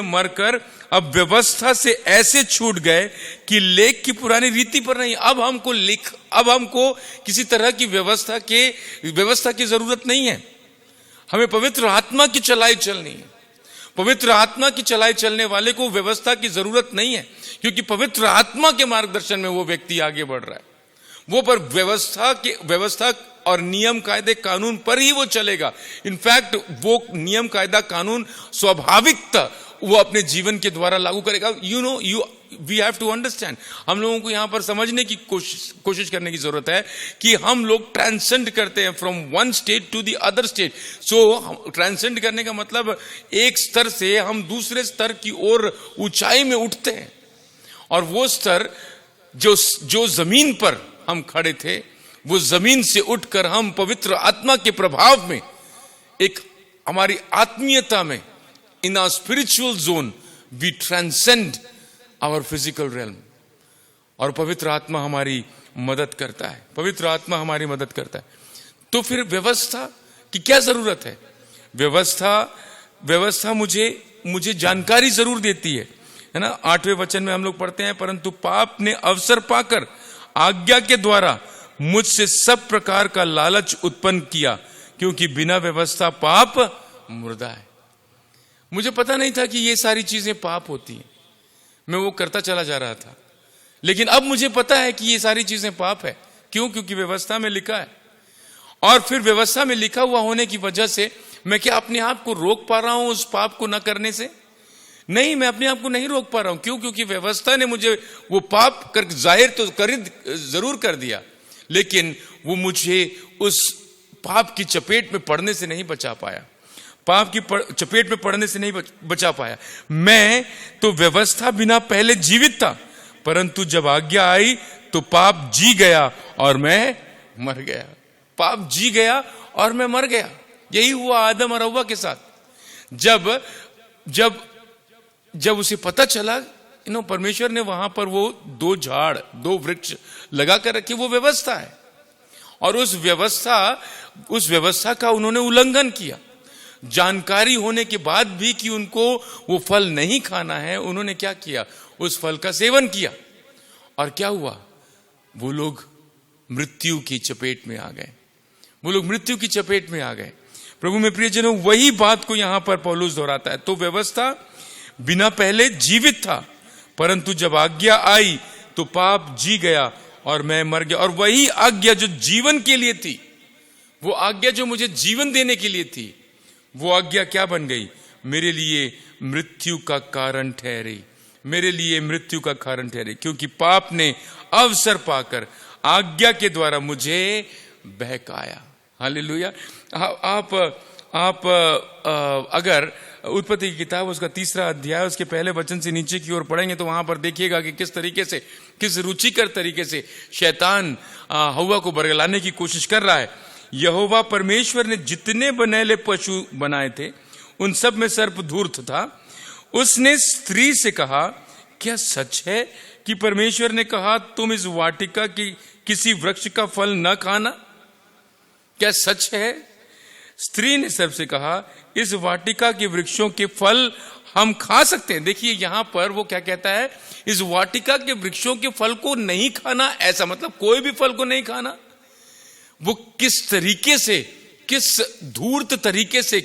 मरकर अब व्यवस्था से ऐसे छूट गए कि लेख की पुरानी रीति पर नहीं। अब हमको किसी तरह की व्यवस्था की जरूरत नहीं है। हमें पवित्र आत्मा की चलाई चलनी है। पवित्र आत्मा की चलाई चलने वाले को व्यवस्था की जरूरत नहीं है, क्योंकि पवित्र आत्मा के मार्गदर्शन में वो व्यक्ति आगे बढ़ रहा है। वो पर व्यवस्था और नियम कायदे कानून पर ही वो चलेगा। इनफैक्ट वो नियम कायदा कानून स्वाभाविकता वो अपने जीवन के द्वारा लागू करेगा। वी हैव टू अंडरस्टैंड, हम लोगों को यहां पर समझने की कोशिश करने की जरूरत है कि हम लोग ट्रांसेंड करते हैं from one state to the other state. So transcend करने का मतलब एक स्तर से हम दूसरे स्तर की ओर ऊंचाई में उठते हैं। और वो स्तर जो जमीन पर हम खड़े थे, वो जमीन से उठकर हम पवित्र आत्मा के प्रभाव में, एक हमारी आत्मीयता में, in our spiritual zone we transcend our physical realm. और पवित्र आत्मा हमारी मदद करता है। तो फिर व्यवस्था की क्या जरूरत है? व्यवस्था मुझे जानकारी जरूर देती है ना। 8वें वचन में हम लोग पढ़ते हैं, परंतु पाप ने अवसर पाकर आज्ञा के द्वारा मुझसे सब प्रकार का लालच उत्पन्न किया, क्योंकि बिना व्यवस्था पाप मुर्दा है। मुझे पता नहीं था कि ये सारी चीजें पाप होती हैं, मैं वो करता चला जा रहा था। लेकिन अब मुझे पता है कि ये सारी चीजें पाप है। क्यों? क्योंकि व्यवस्था में लिखा है। और फिर व्यवस्था में लिखा हुआ होने की वजह से मैं क्या अपने आप को रोक पा रहा हूं उस पाप को न करने से? नहीं, मैं अपने आप को नहीं रोक पा रहा हूं। क्यों? क्योंकि व्यवस्था ने मुझे वो पाप कर जाहिर तो जरूर कर दिया, लेकिन वो मुझे उस पाप की चपेट में पड़ने से नहीं बचा पाया। पाप की चपेट में पड़ने से नहीं बचा पाया। मैं तो व्यवस्था बिना पहले जीवित था, परंतु जब आज्ञा आई तो पाप जी गया और मैं मर गया। पाप जी गया और मैं मर गया। यही हुआ आदम और हव्वा के साथ। जब उसे पता चला, परमेश्वर ने वहां पर वो दो वृक्ष लगा कर रखे, वो व्यवस्था है। और उस व्यवस्था का उन्होंने उल्लंघन किया। जानकारी होने के बाद भी कि उनको वो फल नहीं खाना है, उन्होंने क्या किया, उस फल का सेवन किया। और क्या हुआ, वो लोग मृत्यु की चपेट में आ गए, वो लोग मृत्यु की चपेट में आ गए। प्रभु में प्रियजनों, वही बात को यहां पर पौलुस दोहराता है। तो व्यवस्था बिना पहले जीवित था, परंतु जब आज्ञा आई तो पाप जी गया और मैं मर गया। और वही आज्ञा जो जीवन के लिए थी, वो आज्ञा जो मुझे जीवन देने के लिए थी, वो आज्ञा क्या बन गई, मेरे लिए मृत्यु का कारण ठहरी, मेरे लिए मृत्यु का कारण ठहरी, क्योंकि पाप ने अवसर पाकर आज्ञा के द्वारा मुझे बहकाया। हालेलुया। आप अगर उत्पत्ति की किताब उसका 3 अध्याय उसके पहले वचन से नीचे की ओर पढ़ेंगे तो वहां पर देखिएगा कि किस तरीके से, किस रुचिकर तरीके से शैतान हव्वा को बरगलाने की कोशिश कर रहा है। यहोवा परमेश्वर ने जितने बनैले पशु बनाए थे उन सब में सर्प धूर्त था। उसने स्त्री से कहा, क्या सच है कि परमेश्वर ने कहा तुम इस वाटिका की किसी वृक्ष का फल न खाना? क्या सच है? स्त्री ने सर्प से कहा, इस वाटिका के वृक्षों के फल हम खा सकते हैं। देखिए यहां पर वो क्या कहता है, इस वाटिका के वृक्षों के फल को नहीं खाना, ऐसा मतलब कोई भी फल को नहीं खाना। वो किस तरीके से, किस धूर्त तरीके से,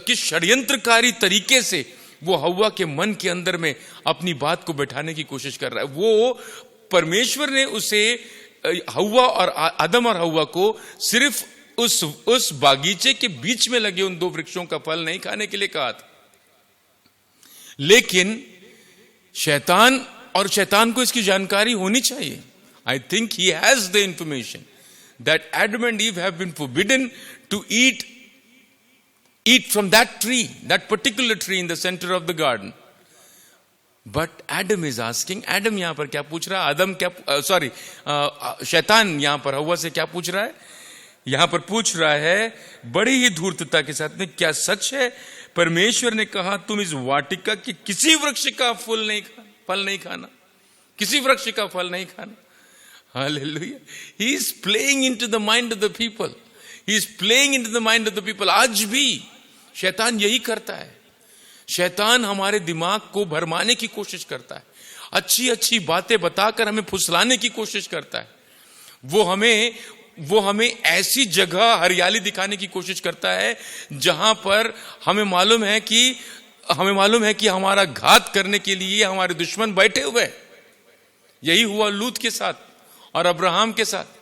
किस षड्यंत्रकारी तरीके से वो हव्वा के मन के अंदर में अपनी बात को बैठाने की कोशिश कर रहा है। वो परमेश्वर ने उसे हव्वा और आदम और हव्वा को सिर्फ उस बागीचे के बीच में लगे उन 2 वृक्षों का फल नहीं खाने के लिए कहा था। लेकिन शैतान को इसकी जानकारी होनी चाहिए। I think he has the information that Adam and Eve have been forbidden to eat from that tree, that particular tree in the center of the garden. But Adam is asking, Adam यहां पर क्या पूछ रहा है, शैतान यहां पर हव्वा से क्या पूछ रहा है, यहां पर पूछ रहा है बड़ी ही धूर्तता के साथ में, क्या सच है परमेश्वर ने कहा तुम इस वाटिका के किसी वृक्ष का फल नहीं खाना, किसी वृक्ष का फल नहीं खाना। Hallelujah. He is playing into the mind of the people. He is playing into the mind of the people. आज भी शैतान यही करता है। शैतान हमारे दिमाग को भरमाने की कोशिश करता है, अच्छी अच्छी बातें बताकर हमें फुसलाने की कोशिश करता है। वो हमें ऐसी जगह हरियाली दिखाने की कोशिश करता है जहां पर हमें मालूम है कि हमारा घात करने के लिए हमारे दुश्मन बैठे हुए हैं। यही हुआ लूत के साथ और अब्राहम के साथ।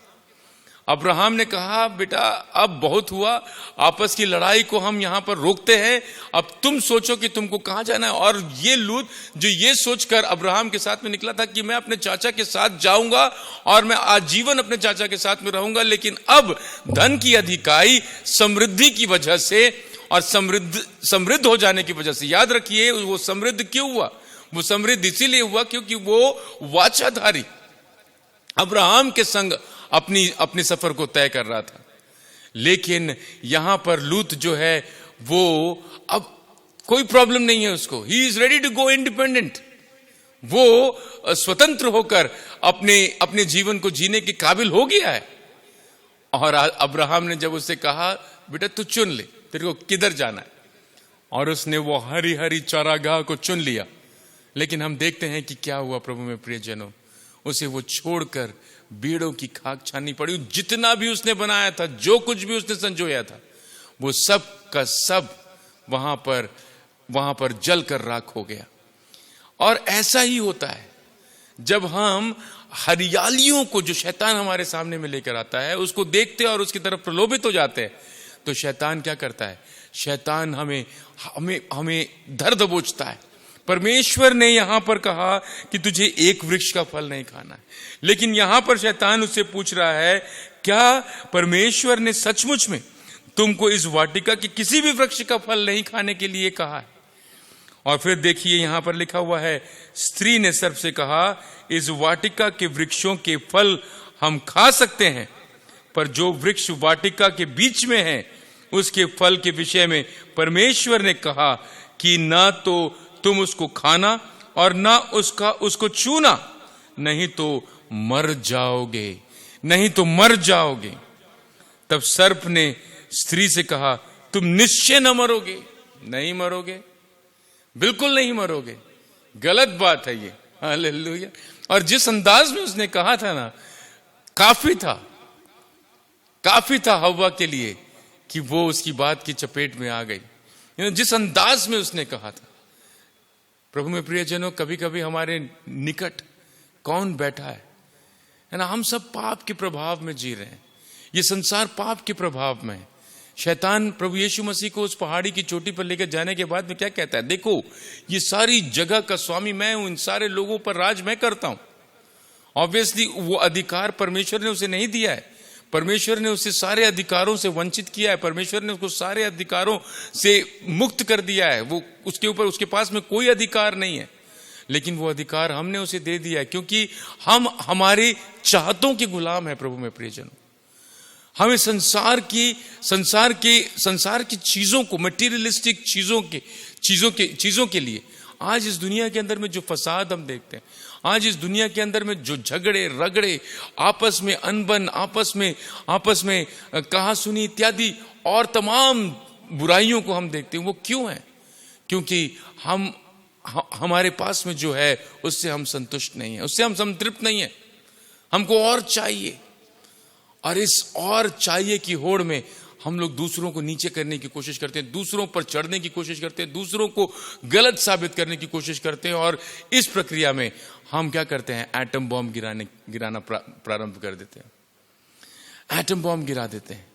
अब्राहम ने कहा, बेटा अब बहुत हुआ, आपस की लड़ाई को हम यहां पर रोकते हैं, अब तुम सोचो कि तुमको कहां जाना है। और ये लूत जो ये सोचकर अब्राहम के साथ में निकला था कि मैं अपने चाचा के साथ जाऊंगा और मैं आजीवन अपने चाचा के साथ में रहूंगा, लेकिन अब धन की अधिकाई, समृद्धि की वजह से और समृद्ध हो जाने की वजह से, याद रखिए वो समृद्ध क्यों हुआ, वो समृद्ध इसीलिए हुआ क्योंकि वो वाचाधारी अब्राहम के संग अपने सफर को तय कर रहा था। लेकिन यहां पर लूत जो है वो अब कोई प्रॉब्लम नहीं है उसको, he is ready to go independent. वो स्वतंत्र होकर अपने जीवन को जीने के काबिल हो गया है। और अब्राहम ने जब उससे कहा, बेटा तू चुन ले तेरे को किधर जाना है, और उसने वो हरी हरी चारागाह को चुन लिया। लेकिन हम देखते हैं कि क्या हुआ प्रभु में प्रियजनों, उसे वो छोड़कर बीड़ों की खाक छाननी पड़ी। जितना भी उसने बनाया था, जो कुछ भी उसने संजोया था, वो सब का सब वहां पर जलकर राख हो गया। और ऐसा ही होता है जब हम हरियालियों को जो शैतान हमारे सामने में लेकर आता है उसको देखते हैं और उसकी तरफ प्रलोभित हो जाते हैं, तो शैतान क्या करता है, शैतान हमें धर दबोचता है। परमेश्वर ने यहां पर कहा कि तुझे एक वृक्ष का फल नहीं खाना है, लेकिन यहां पर शैतान उससे पूछ रहा है, क्या परमेश्वर ने सचमुच में तुमको इस वाटिका के किसी भी वृक्ष का फल नहीं खाने के लिए कहा है? और फिर देखिए यहां पर लिखा हुआ है, स्त्री ने सर्प से कहा, इस वाटिका के वृक्षों के फल हम खा सकते हैं, पर जो वृक्ष वाटिका के बीच में है उसके फल के विषय में परमेश्वर ने कहा कि ना तो तुम उसको खाना और ना उसको छूना, नहीं तो मर जाओगे, नहीं तो मर जाओगे। तब सर्प ने स्त्री से कहा, तुम निश्चय न मरोगे। नहीं मरोगे, बिल्कुल नहीं मरोगे। गलत बात है ये। हालेलुया। और जिस अंदाज में उसने कहा था ना, काफी था हव्वा के लिए कि वो उसकी बात की चपेट में आ गई। जिस अंदाज में उसने कहा था। प्रभु में प्रियजनों, कभी कभी हमारे निकट कौन बैठा है ना, हम सब पाप के प्रभाव में जी रहे हैं। ये संसार पाप के प्रभाव में है। शैतान प्रभु यीशु मसीह को उस पहाड़ी की चोटी पर लेकर जाने के बाद में क्या कहता है, देखो ये सारी जगह का स्वामी मैं हूं, इन सारे लोगों पर राज मैं करता हूं। ऑब्वियसली वो अधिकार परमेश्वर ने उसे नहीं दिया है। परमेश्वर ने उसे सारे अधिकारों से वंचित किया है। परमेश्वर ने उसको सारे अधिकारों से मुक्त कर दिया है। वो उसके पास में कोई अधिकार नहीं है, लेकिन वो अधिकार हमने उसे दे दिया है, क्योंकि हम हमारे चाहतों के गुलाम है। प्रभु में प्रियजनों, हमें संसार की चीजों को, मटेरियलिस्टिक चीजों के लिए, आज इस दुनिया के अंदर में जो फसाद हम देखते हैं, आज इस दुनिया के अंदर में जो झगड़े रगड़े, आपस में अनबन, आपस में कहा सुनी इत्यादि और तमाम बुराइयों को हम देखते हैं, वो क्यों है? क्योंकि हमारे पास में जो है उससे हम संतुष्ट नहीं है, उससे हम संतृप्त नहीं है। हमको और चाहिए, और इस और चाहिए की होड़ में हम लोग दूसरों को नीचे करने की कोशिश करते हैं, दूसरों पर चढ़ने की कोशिश करते हैं, दूसरों को गलत साबित करने की कोशिश करते हैं। और इस प्रक्रिया में हम क्या करते हैं, एटम बॉम्ब गिराना प्रारंभ कर देते हैं। एटम बॉम्ब गिरा देते हैं।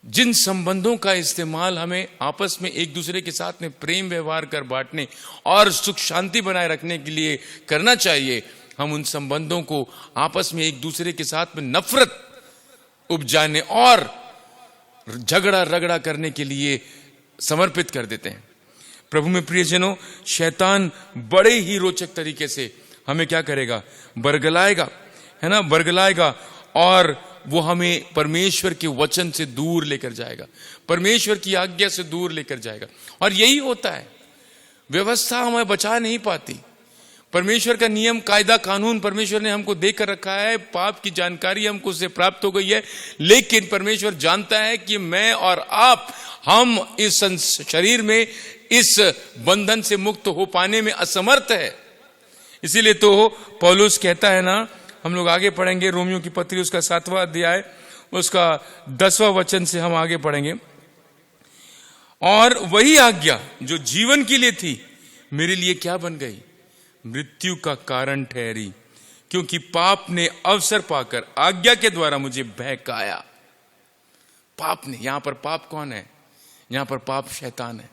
जिन संबंधों का इस्तेमाल हमें आपस में एक दूसरे के साथ में प्रेम व्यवहार कर बांटने और सुख शांति बनाए रखने के लिए करना चाहिए, हम उन संबंधों को आपस में एक दूसरे के साथ में नफरत उपजाने और झगड़ा रगड़ा करने के लिए समर्पित कर देते हैं। प्रभु में प्रियजनों, शैतान बड़े ही रोचक तरीके से हमें क्या करेगा, बरगलाएगा, है ना, बरगलाएगा, और वो हमें परमेश्वर के वचन से दूर लेकर जाएगा, परमेश्वर की आज्ञा से दूर लेकर जाएगा। और यही होता है, व्यवस्था हमें बचा नहीं पाती। परमेश्वर का नियम कायदा कानून परमेश्वर ने हमको देकर रखा है, पाप की जानकारी हमको उससे प्राप्त हो गई है, लेकिन परमेश्वर जानता है कि मैं और आप, हम इस शरीर में इस बंधन से मुक्त हो पाने में असमर्थ है। इसीलिए तो पौलुस कहता है ना, हम लोग आगे पढ़ेंगे रोमियो की पत्री उसका 7वां अध्याय उसका 10वां वचन से हम आगे पढ़ेंगे। और वही आज्ञा जो जीवन के लिए थी मेरे लिए क्या बन गई, मृत्यु का कारण ठहरी, क्योंकि पाप ने अवसर पाकर आज्ञा के द्वारा मुझे बहकाया। पाप ने, यहां पर पाप कौन है, यहां पर पाप शैतान है।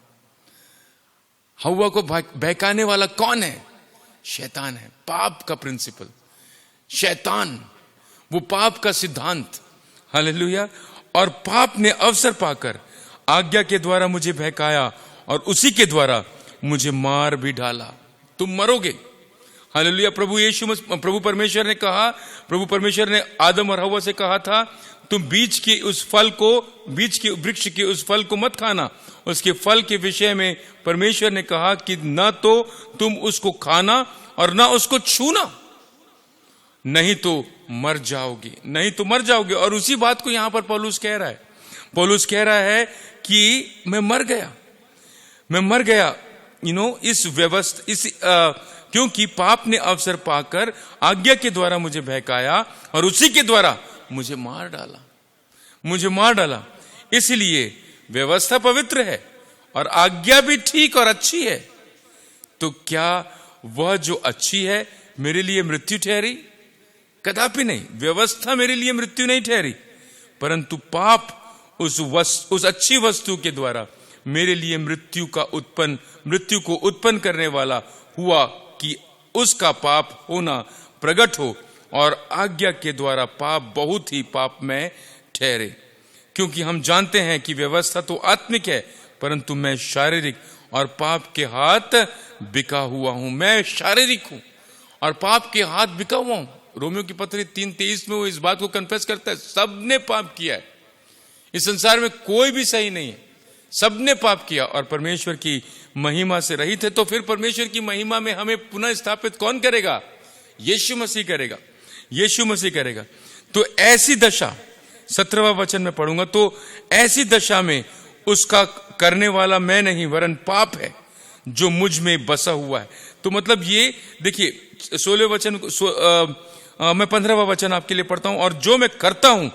हव्वा को बहकाने वाला कौन है, शैतान है। पाप का प्रिंसिपल शैतान, वो पाप का सिद्धांत। हालेलुया। और पाप ने अवसर पाकर आज्ञा के द्वारा मुझे बहकाया और उसी के द्वारा मुझे मार भी डाला। तुम मरोगे। हालेलुया। प्रभु परमेश्वर ने कहा, प्रभु परमेश्वर ने आदम और हव्वा से कहा था, तुम बीच के वृक्ष के उस फल को मत खाना। उसके फल के विषय में परमेश्वर ने कहा कि ना तो तुम उसको खाना और ना उसको छूना, नहीं तो मर जाओगे। और उसी बात को यहां पर पौलुस कह रहा है कि मैं मर गया इस व्यवस्था, क्योंकि पाप ने अवसर पाकर आज्ञा के द्वारा मुझे बहकाया और उसी के द्वारा मुझे मार डाला। इसलिए व्यवस्था पवित्र है और आज्ञा भी ठीक और अच्छी है, तो क्या वह जो अच्छी है मेरे लिए मृत्यु ठहरी? कदापि नहीं। व्यवस्था मेरे लिए मृत्यु नहीं ठहरी, परंतु पाप उस अच्छी वस्तु के द्वारा मेरे लिए मृत्यु को उत्पन्न करने वाला हुआ, कि उसका पाप होना प्रकट हो और आज्ञा के द्वारा पाप बहुत ही पापमय ठहरे। क्योंकि हम जानते हैं कि व्यवस्था तो आत्मिक है, परंतु मैं शारीरिक और पाप के हाथ बिका हुआ हूं। मैं शारीरिक हूं और पाप के हाथ बिका हुआ हूं। रोमियो की पत्री 3:23 में वो इस बात को कन्फेस करता है, सबने पाप किया है, इस संसार में कोई भी सही नहीं है, सबने पाप किया और परमेश्वर की महिमा से रहित है। तो फिर परमेश्वर की महिमा में हमें पुनः स्थापित कौन करेगा? यीशु मसीह करेगा। यीशु मसीह करेगा। तो ऐसी दशा, 17वां वचन में पढ़ूंगा, तो ऐसी दशा में उसका करने वाला मैं नहीं वरन पाप है जो मुझ में बसा हुआ है। तो मतलब ये देखिए 16वें वचन, मैं 15वां वचन आपके लिए पढ़ता हूं। और जो मैं करता हूं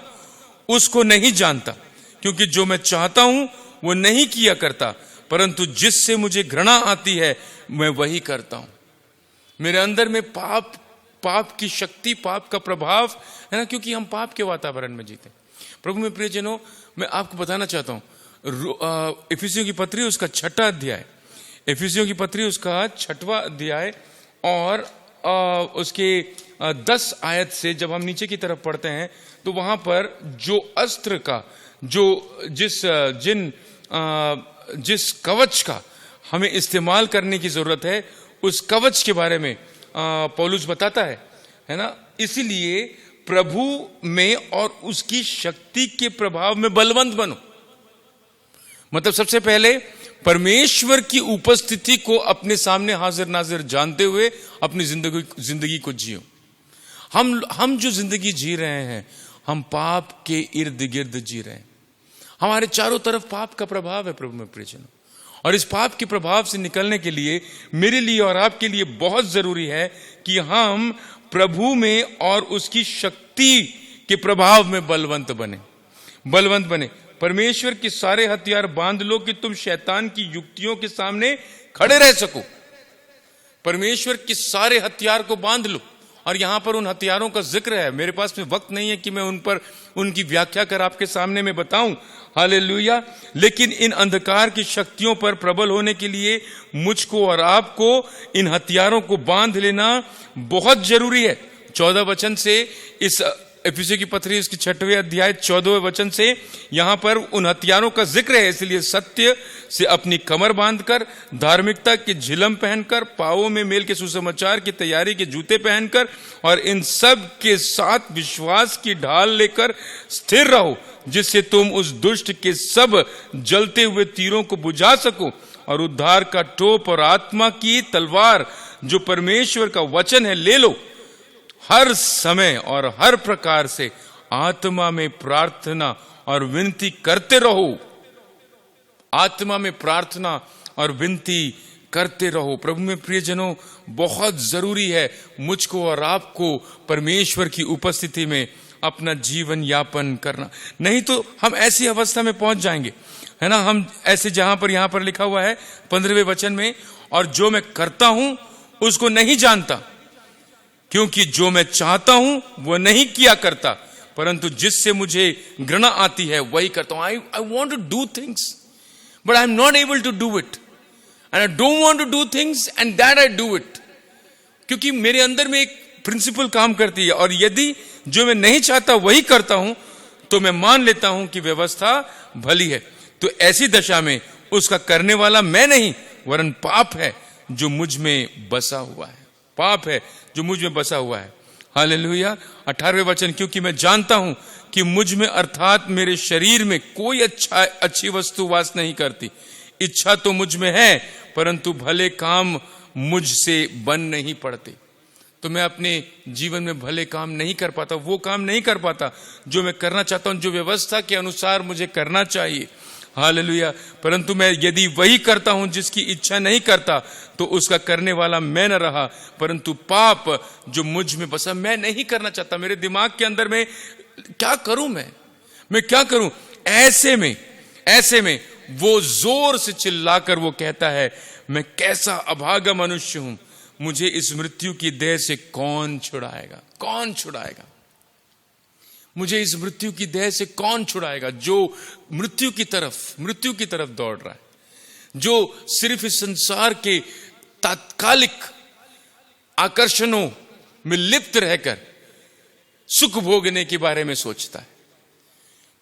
उसको नहीं जानता, क्योंकि जो मैं चाहता हूं वो नहीं किया करता, परंतु जिससे मुझे घृणा आती है मैं वही करता हूं। मेरे अंदर में पाप की शक्ति, पाप का प्रभाव है ना, क्योंकि हम पाप के वातावरण में जीते। प्रभु में प्रियजनों, मैं आपको बताना चाहता हूं, इफिसियों की पत्री उसका 6वां अध्याय, इफिसियों की पत्री उसका 6वां अध्याय और उसके 10 आयत से जब हम नीचे की तरफ पढ़ते हैं तो वहां पर जो अस्त्र का, जो जिस कवच का हमें इस्तेमाल करने की जरूरत है, उस कवच के बारे में पौलुस बताता है ना। इसीलिए प्रभु में और उसकी शक्ति के प्रभाव में बलवंत बनो। मतलब सबसे पहले परमेश्वर की उपस्थिति को अपने सामने हाजिर नाजिर जानते हुए अपनी जिंदगी को जियो। हम जो जिंदगी जी रहे हैं, हम पाप के इर्द गिर्द जी रहे हैं। हमारे चारों तरफ पाप का प्रभाव है प्रभु में प्रियजनों, और इस पाप के प्रभाव से निकलने के लिए मेरे लिए और आपके लिए बहुत जरूरी है कि हम प्रभु में और उसकी शक्ति के प्रभाव में बलवंत बने। परमेश्वर के सारे हथियार बांध लो कि तुम शैतान की युक्तियों के सामने खड़े रह सको। परमेश्वर के सारे हथियार को बांध लो। और यहां पर उन हथियारों का जिक्र है। मेरे पास में वक्त नहीं है कि मैं उन पर उनकी व्याख्या कर आपके सामने में बताऊं, हालेलुया। लेकिन इन अंधकार की शक्तियों पर प्रबल होने के लिए मुझको और आपको इन हथियारों को बांध लेना बहुत जरूरी है। 14 वचन से, इस इफिसियों की पत्री इसकी 6वें अध्याय 14वें वचन से यहां पर उन हथियारों का जिक्र है। इसलिए सत्य से अपनी कमर बांधकर, धार्मिकता की झिलम पहनकर, पांवों में मेल के सुसमाचार की तैयारी के जूते पहनकर, और इन सब के साथ विश्वास की ढाल लेकर स्थिर रहो, जिससे तुम उस दुष्ट के सब जलते हुए तीरों को बुझा सको, और उद्धार का टोप और आत्मा की तलवार जो परमेश्वर का वचन है ले लो। हर समय और हर प्रकार से आत्मा में प्रार्थना और विनती करते रहो। आत्मा में प्रार्थना और विनती करते रहो। प्रभु में प्रियजनों, बहुत जरूरी है मुझको और आपको परमेश्वर की उपस्थिति में अपना जीवन यापन करना। नहीं तो हम ऐसी अवस्था में पहुंच जाएंगे, है ना। हम ऐसे, जहां पर यहां पर लिखा हुआ है 15वें वचन में, और जो मैं करता हूं उसको नहीं जानता, क्योंकि जो मैं चाहता हूं वो नहीं किया करता, परंतु जिससे मुझे घृणा आती है वही करता हूं। I want to do things but I am not able to do it, and I don't want to do things and that I do it. क्योंकि मेरे अंदर में एक प्रिंसिपल काम करती है, और यदि जो मैं नहीं चाहता वही करता हूं तो मैं मान लेता हूं कि व्यवस्था भली है। तो ऐसी दशा में उसका करने वाला मैं नहीं वरन पाप है जो मुझ में बसा हुआ है। पाप है जो मुझ में बसा हुआ है। हालेलुया। 18वें वचन, क्योंकि मैं जानता हूं कि मुझ में अर्थात मेरे शरीर में कोई अच्छी वस्तु वास नहीं करती। इच्छा तो मुझ में है, परंतु भले काम मुझसे बन नहीं पड़ते। तो मैं अपने जीवन में भले काम नहीं कर पाता, वो काम नहीं कर पाता जो मैं करना चाहता हूं, जो व्यवस्था के अनुसार मुझे करना चाहिए। हालेलुया। परंतु मैं यदि वही करता हूं जिसकी इच्छा नहीं करता, तो उसका करने वाला मैं न रहा, परंतु पाप जो मुझ में बसा। मैं नहीं करना चाहता। मेरे दिमाग के अंदर में क्या करूं, मैं क्या करूं। ऐसे में वो जोर से चिल्लाकर वो कहता है, मैं कैसा अभागा मनुष्य हूं, मुझे इस मृत्यु की देह से कौन छुड़ाएगा। मुझे इस मृत्यु की देह से कौन छुड़ाएगा। जो मृत्यु की तरफ दौड़ रहा है, जो सिर्फ इस संसार के तात्कालिक आकर्षणों में लिप्त रहकर सुख भोगने के बारे में सोचता है,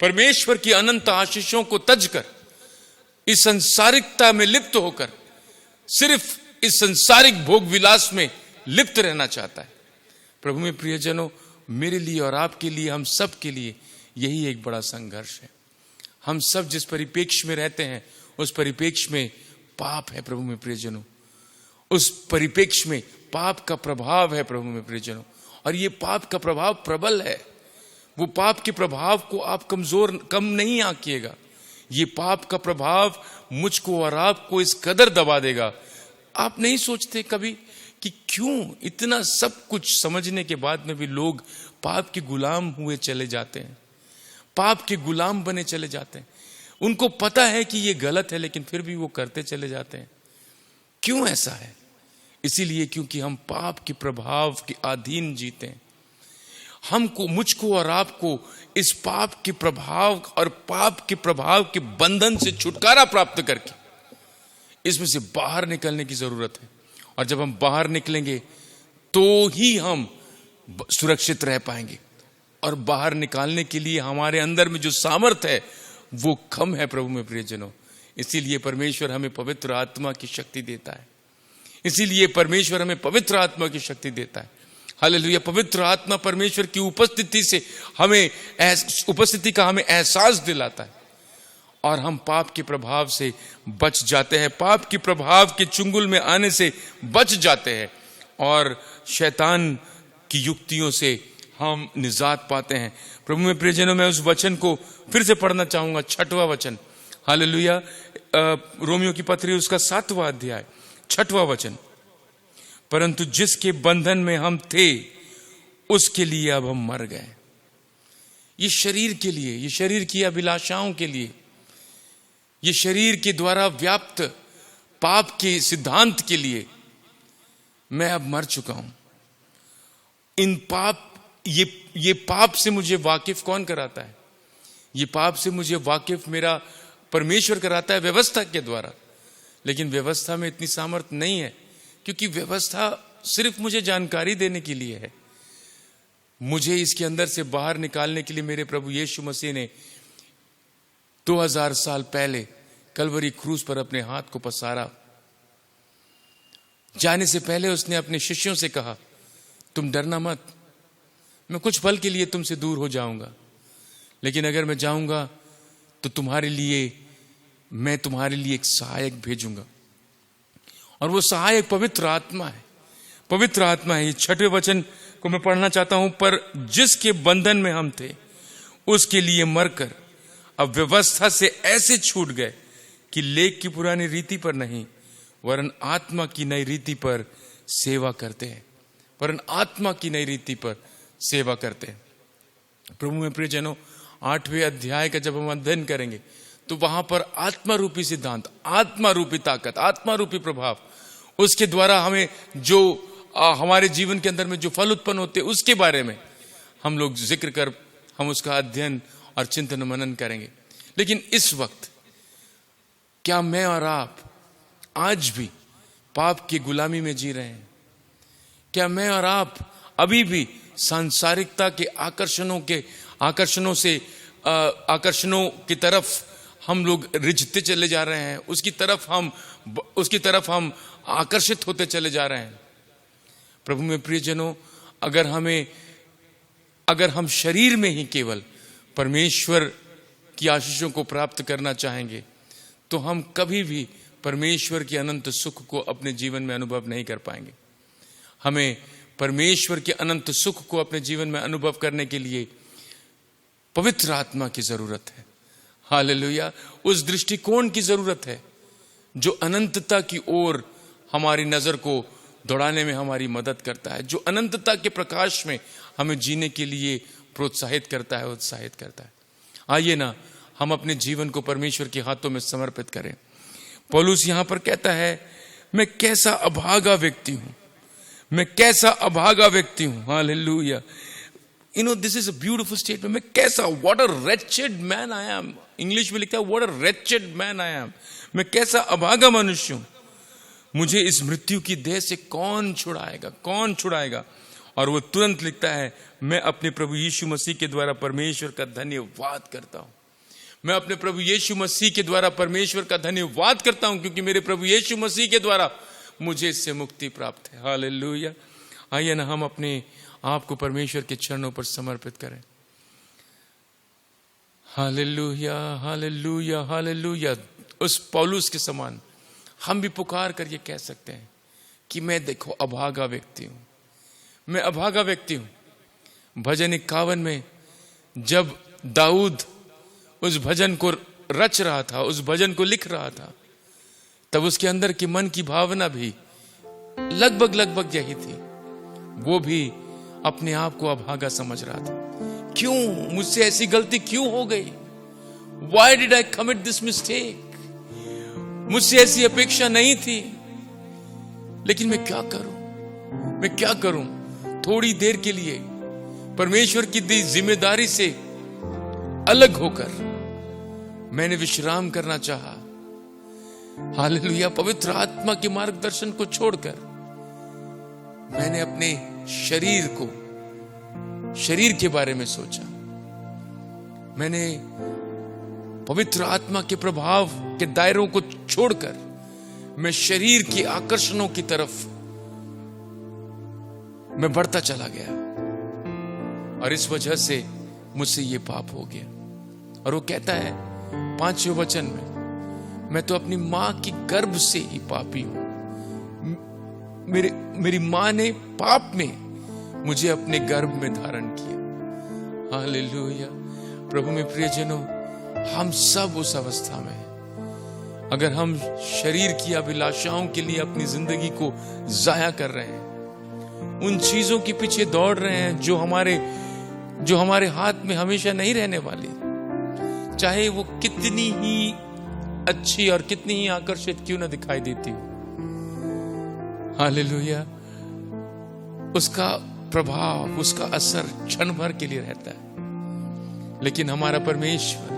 परमेश्वर की अनंत आशीषों को तजकर इस संसारिकता में लिप्त होकर सिर्फ इस संसारिक भोग विलास में लिप्त रहना चाहता है। प्रभु में प्रियजनों, मेरे लिए और आपके लिए, हम सब के लिए यही एक बड़ा संघर्ष है। हम सब जिस परिप्रेक्ष्य में रहते हैं, उस परिप्रेक्ष्य में पाप है प्रभु में प्रियजनों। उस परिप्रेक्ष्य में पाप का प्रभाव है प्रभु में प्रियजनों। और ये पाप का प्रभाव प्रबल है। वो पाप के प्रभाव को आप कम नहीं आंकिएगा। ये पाप का प्रभाव मुझको और आपको इस कदर दबा देगा। आप नहीं सोचते कभी कि क्यों इतना सब कुछ समझने के बाद में भी लोग पाप के गुलाम हुए चले जाते हैं, पाप के गुलाम बने चले जाते हैं। उनको पता है कि ये गलत है, लेकिन फिर भी वो करते चले जाते हैं। क्यों ऐसा है? इसीलिए क्योंकि हम पाप के प्रभाव के अधीन जीते हैं। मुझको और आपको इस पाप के प्रभाव और पाप के प्रभाव के बंधन से छुटकारा प्राप्त करके इसमें से बाहर निकलने की जरूरत है। और जब हम बाहर निकलेंगे तो ही हम सुरक्षित रह पाएंगे। और बाहर निकालने के लिए हमारे अंदर में जो सामर्थ्य है वो कम है प्रभु में प्रियजनों। इसीलिए परमेश्वर हमें पवित्र आत्मा की शक्ति देता है। इसीलिए परमेश्वर हमें पवित्र आत्मा की शक्ति देता है। हालेलुया। पवित्र आत्मा परमेश्वर की उपस्थिति से उपस्थिति का हमें एहसास दिलाता है और हम पाप के प्रभाव से बच जाते हैं, पाप के प्रभाव के चुंगल में आने से बच जाते हैं और शैतान की युक्तियों से हम निजात पाते हैं। प्रभु में प्रियजनों, मैं उस वचन को फिर से पढ़ना चाहूंगा, 6वां वचन। हालेलुया। रोमियो की पत्री उसका 7वां अध्याय 6वां वचन। परंतु जिसके बंधन में हम थे उसके लिए अब हम मर गए। ये शरीर के लिए, ये शरीर की अभिलाषाओं के लिए, ये शरीर के द्वारा व्याप्त पाप के सिद्धांत के लिए मैं अब मर चुका हूं। ये पाप से मुझे वाकिफ कौन कराता है? ये पाप से मुझे वाकिफ मेरा परमेश्वर कराता है व्यवस्था के द्वारा। लेकिन व्यवस्था में इतनी सामर्थ्य नहीं है, क्योंकि व्यवस्था सिर्फ मुझे जानकारी देने के लिए है। मुझे इसके अंदर से बाहर निकालने के लिए मेरे प्रभु यीशु मसीह ने 2000 साल पहले कलवरी क्रूस पर अपने हाथ को पसारा। जाने से पहले उसने अपने शिष्यों से कहा, तुम डरना मत, मैं कुछ पल के लिए तुमसे दूर हो जाऊंगा, लेकिन अगर मैं जाऊंगा तो मैं तुम्हारे लिए एक सहायक भेजूंगा। और वो सहायक पवित्र आत्मा है। पवित्र आत्मा है। ये 6वें वचन को मैं पढ़ना चाहता हूं। पर जिसके बंधन में हम थे उसके लिए मरकर अब व्यवस्था से ऐसे छूट गए कि लेख की पुरानी रीति पर नहीं वरन आत्मा की नई रीति पर सेवा करते हैं। वरन आत्मा की नई रीति पर सेवा करते हैं। प्रभु में प्रियजनों, 8वें अध्याय का जब हम अध्ययन करेंगे तो वहां पर आत्मा रूपी सिद्धांत, आत्मा रूपी ताकत, आत्मा रूपी प्रभाव, उसके द्वारा हमें जो हमारे जीवन के अंदर में जो फल उत्पन्न होते हैं उसके बारे में हम लोग जिक्र कर हम उसका अध्ययन और चिंतन मनन करेंगे। लेकिन इस वक्त क्या मैं और आप आज भी पाप की गुलामी में जी रहे हैं? क्या मैं और आप अभी भी सांसारिकता के आकर्षणों की तरफ हम लोग रिझते चले जा रहे हैं? उसकी तरफ हम आकर्षित होते चले जा रहे हैं। प्रभु में प्रियजनों, अगर हम शरीर में ही केवल परमेश्वर की आशीषों को प्राप्त करना चाहेंगे तो हम कभी भी परमेश्वर के अनंत सुख को अपने जीवन में अनुभव नहीं कर पाएंगे। हमें परमेश्वर के अनंत सुख को अपने जीवन में अनुभव करने के लिए पवित्र आत्मा की जरूरत है। हालेलुया। उस दृष्टिकोण की जरूरत है जो अनंतता की ओर हमारी नजर को दौड़ाने में हमारी मदद करता है, जो अनंतता के प्रकाश में हमें जीने के लिए प्रोत्साहित करता है, उत्साहित करता है। आइए ना हम अपने जीवन को परमेश्वर के हाथों में समर्पित करें। पौलुस यहां पर कहता है, मैं कैसा अभागा व्यक्ति हूं, मैं कैसा अभागा व्यक्ति हूं। Hallelujah. This is a beautiful statement. मैं कैसा, what a wretched man I am. English में लिखता है what a wretched man I am. मैं कैसा अभागा मनुष्य हूं। मुझे इस मृत्यु की देह से कौन छुड़ाएगा। और वो तुरंत लिखता है, मैं अपने प्रभु यीशु मसीह के द्वारा परमेश्वर का धन्यवाद करता हूं। मैं अपने प्रभु यीशु मसीह के द्वारा परमेश्वर का धन्यवाद करता हूं, क्योंकि मेरे प्रभु यीशु मसीह के द्वारा मुझे इससे मुक्ति प्राप्त है। हालेलुया। आइए ना हम अपने आप को परमेश्वर के चरणों पर समर्पित करें। Hallelujah, hallelujah, hallelujah. उस पौलुस के समान हम भी पुकार कर ये कह सकते हैं कि मैं देखो अभागा व्यक्ति हूं, मैं अभागा व्यक्ति हूं। भजन 51 में जब दाऊद उस भजन को रच रहा था, उस भजन को लिख रहा था, तब उसके अंदर की मन की भावना भी लगभग यही थी। वो भी अपने आप को अभागा समझ रहा था। क्यों मुझसे ऐसी गलती क्यों हो गई? Why did I commit this mistake? मुझसे ऐसी अपेक्षा नहीं थी, लेकिन मैं क्या करूं? थोड़ी देर के लिए परमेश्वर की दी जिम्मेदारी से अलग होकर मैंने विश्राम करना चाहा। हालेलुया। पवित्र आत्मा के मार्गदर्शन को छोड़कर मैंने अपने शरीर के बारे में सोचा। मैंने पवित्र आत्मा के प्रभाव के दायरों को छोड़कर मैं शरीर के आकर्षणों की तरफ मैं बढ़ता चला गया, और इस वजह से मुझसे ये पाप हो गया। और वो कहता है 5वें वचन में, मैं तो अपनी मां की गर्भ से ही पापी हूं। मेरी मां ने पाप में मुझे अपने गर्भ में धारण किया। हालेलुया। प्रभु में प्रियजनों, हम सब उस अवस्था में हैं। अगर हम शरीर की अभिलाषाओं के लिए अपनी जिंदगी को जाया कर रहे हैं, उन चीजों के पीछे दौड़ रहे हैं जो हमारे हाथ में हमेशा नहीं रहने वाली, चाहे वो कितनी ही अच्छी और कितनी ही आकर्षित क्यों ना दिखाई देती हो। हालेलुया। उसका प्रभाव, उसका असर क्षण भर के लिए रहता है, लेकिन हमारा परमेश्वर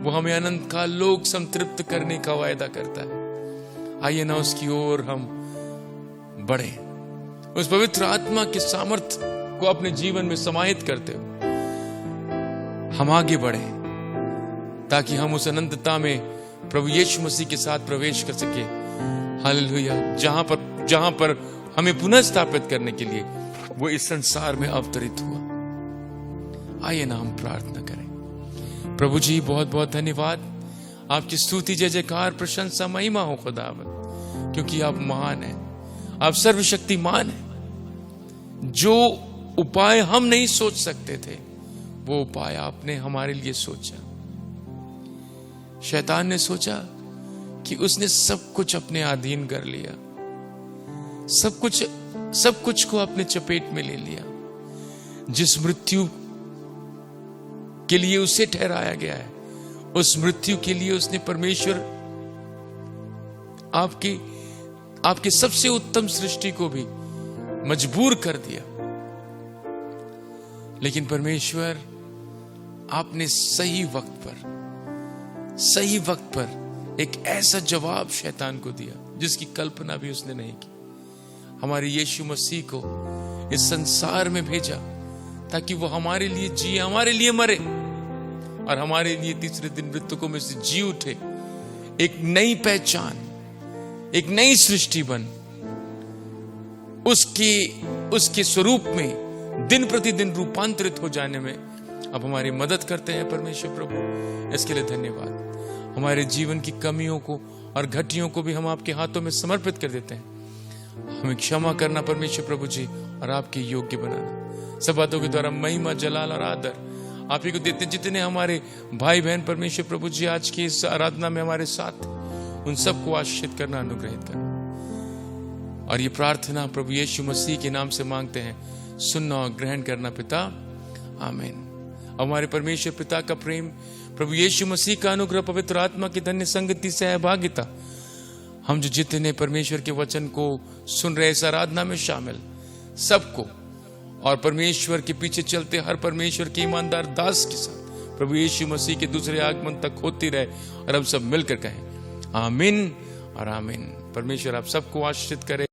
वो हमें अनंत काल लोक संतृप्त करने का वायदा करता है। आइए ना उसकी ओर हम बढ़े, उस पवित्र आत्मा के सामर्थ्य को अपने जीवन में समाहित करते हो हम आगे बढ़े, ताकि हम उस अनंतता में प्रभु यीशु मसीह के साथ प्रवेश कर सके। हालेलुया। जहां पर हमें पुनः स्थापित करने के लिए वो इस संसार में अवतरित हुआ। आइए ना हम प्रार्थना करें। प्रभु जी, बहुत बहुत धन्यवाद। आपकी स्तुति, जय जयकार, प्रशंसा, महिमा हो खुदावंद, क्योंकि आप महान हैं, आप सर्वशक्तिमान हैं। जो उपाय हम नहीं सोच सकते थे, वो उपाय आपने हमारे लिए सोचा। शैतान ने सोचा कि उसने सब कुछ अपने अधीन कर लिया, सब कुछ को अपने चपेट में ले लिया। जिस मृत्यु के लिए उसे ठहराया गया है, उस मृत्यु के लिए उसने परमेश्वर आपके सबसे उत्तम सृष्टि को भी मजबूर कर दिया। लेकिन परमेश्वर, आपने सही वक्त पर एक ऐसा जवाब शैतान को दिया जिसकी कल्पना भी उसने नहीं की। हमारे यीशु मसीह को इस संसार में भेजा ताकि वो हमारे लिए जिए, हमारे लिए मरे, और हमारे लिए तीसरे दिन मृतकों में से जी उठे, एक नई पहचान, एक नई सृष्टि बन उसके स्वरूप में दिन प्रतिदिन रूपांतरित हो जाने में अब हमारी मदद करते हैं परमेश्वर प्रभु। इसके लिए धन्यवाद। हमारे जीवन की कमियों को और घटियों को भी हम आपके हाथों में समर्पित कर देते हैं। हमें क्षमा करना परमेश्वर प्रभु जी, और आपके योग्य बनाना। सब बातों के द्वारा महिमा, जलाल और आदर आप ही को देते। जितने हमारे भाई बहन परमेश्वर प्रभु जी आज की इस आराधना में हमारे साथ, उन सबको आशीषित करना, अनुग्रहित करना। और ये प्रार्थना प्रभु यीशु मसीह के नाम से मांगते हैं, सुनना और ग्रहण करना पिता, आमीन। हमारे परमेश्वर पिता का प्रेम, प्रभु यीशु मसीह का अनुग्रह, पवित्र आत्मा की धन्य संगति, सहभागिता, हम जो जितने परमेश्वर के वचन को सुन रहे इस आराधना में शामिल सबको, और परमेश्वर के पीछे चलते हर परमेश्वर के ईमानदार दास के साथ प्रभु यीशु मसीह के दूसरे आगमन तक होती रहे। और हम सब मिलकर कहें आमीन और आमीन। परमेश्वर आप सबको आशीषित करे।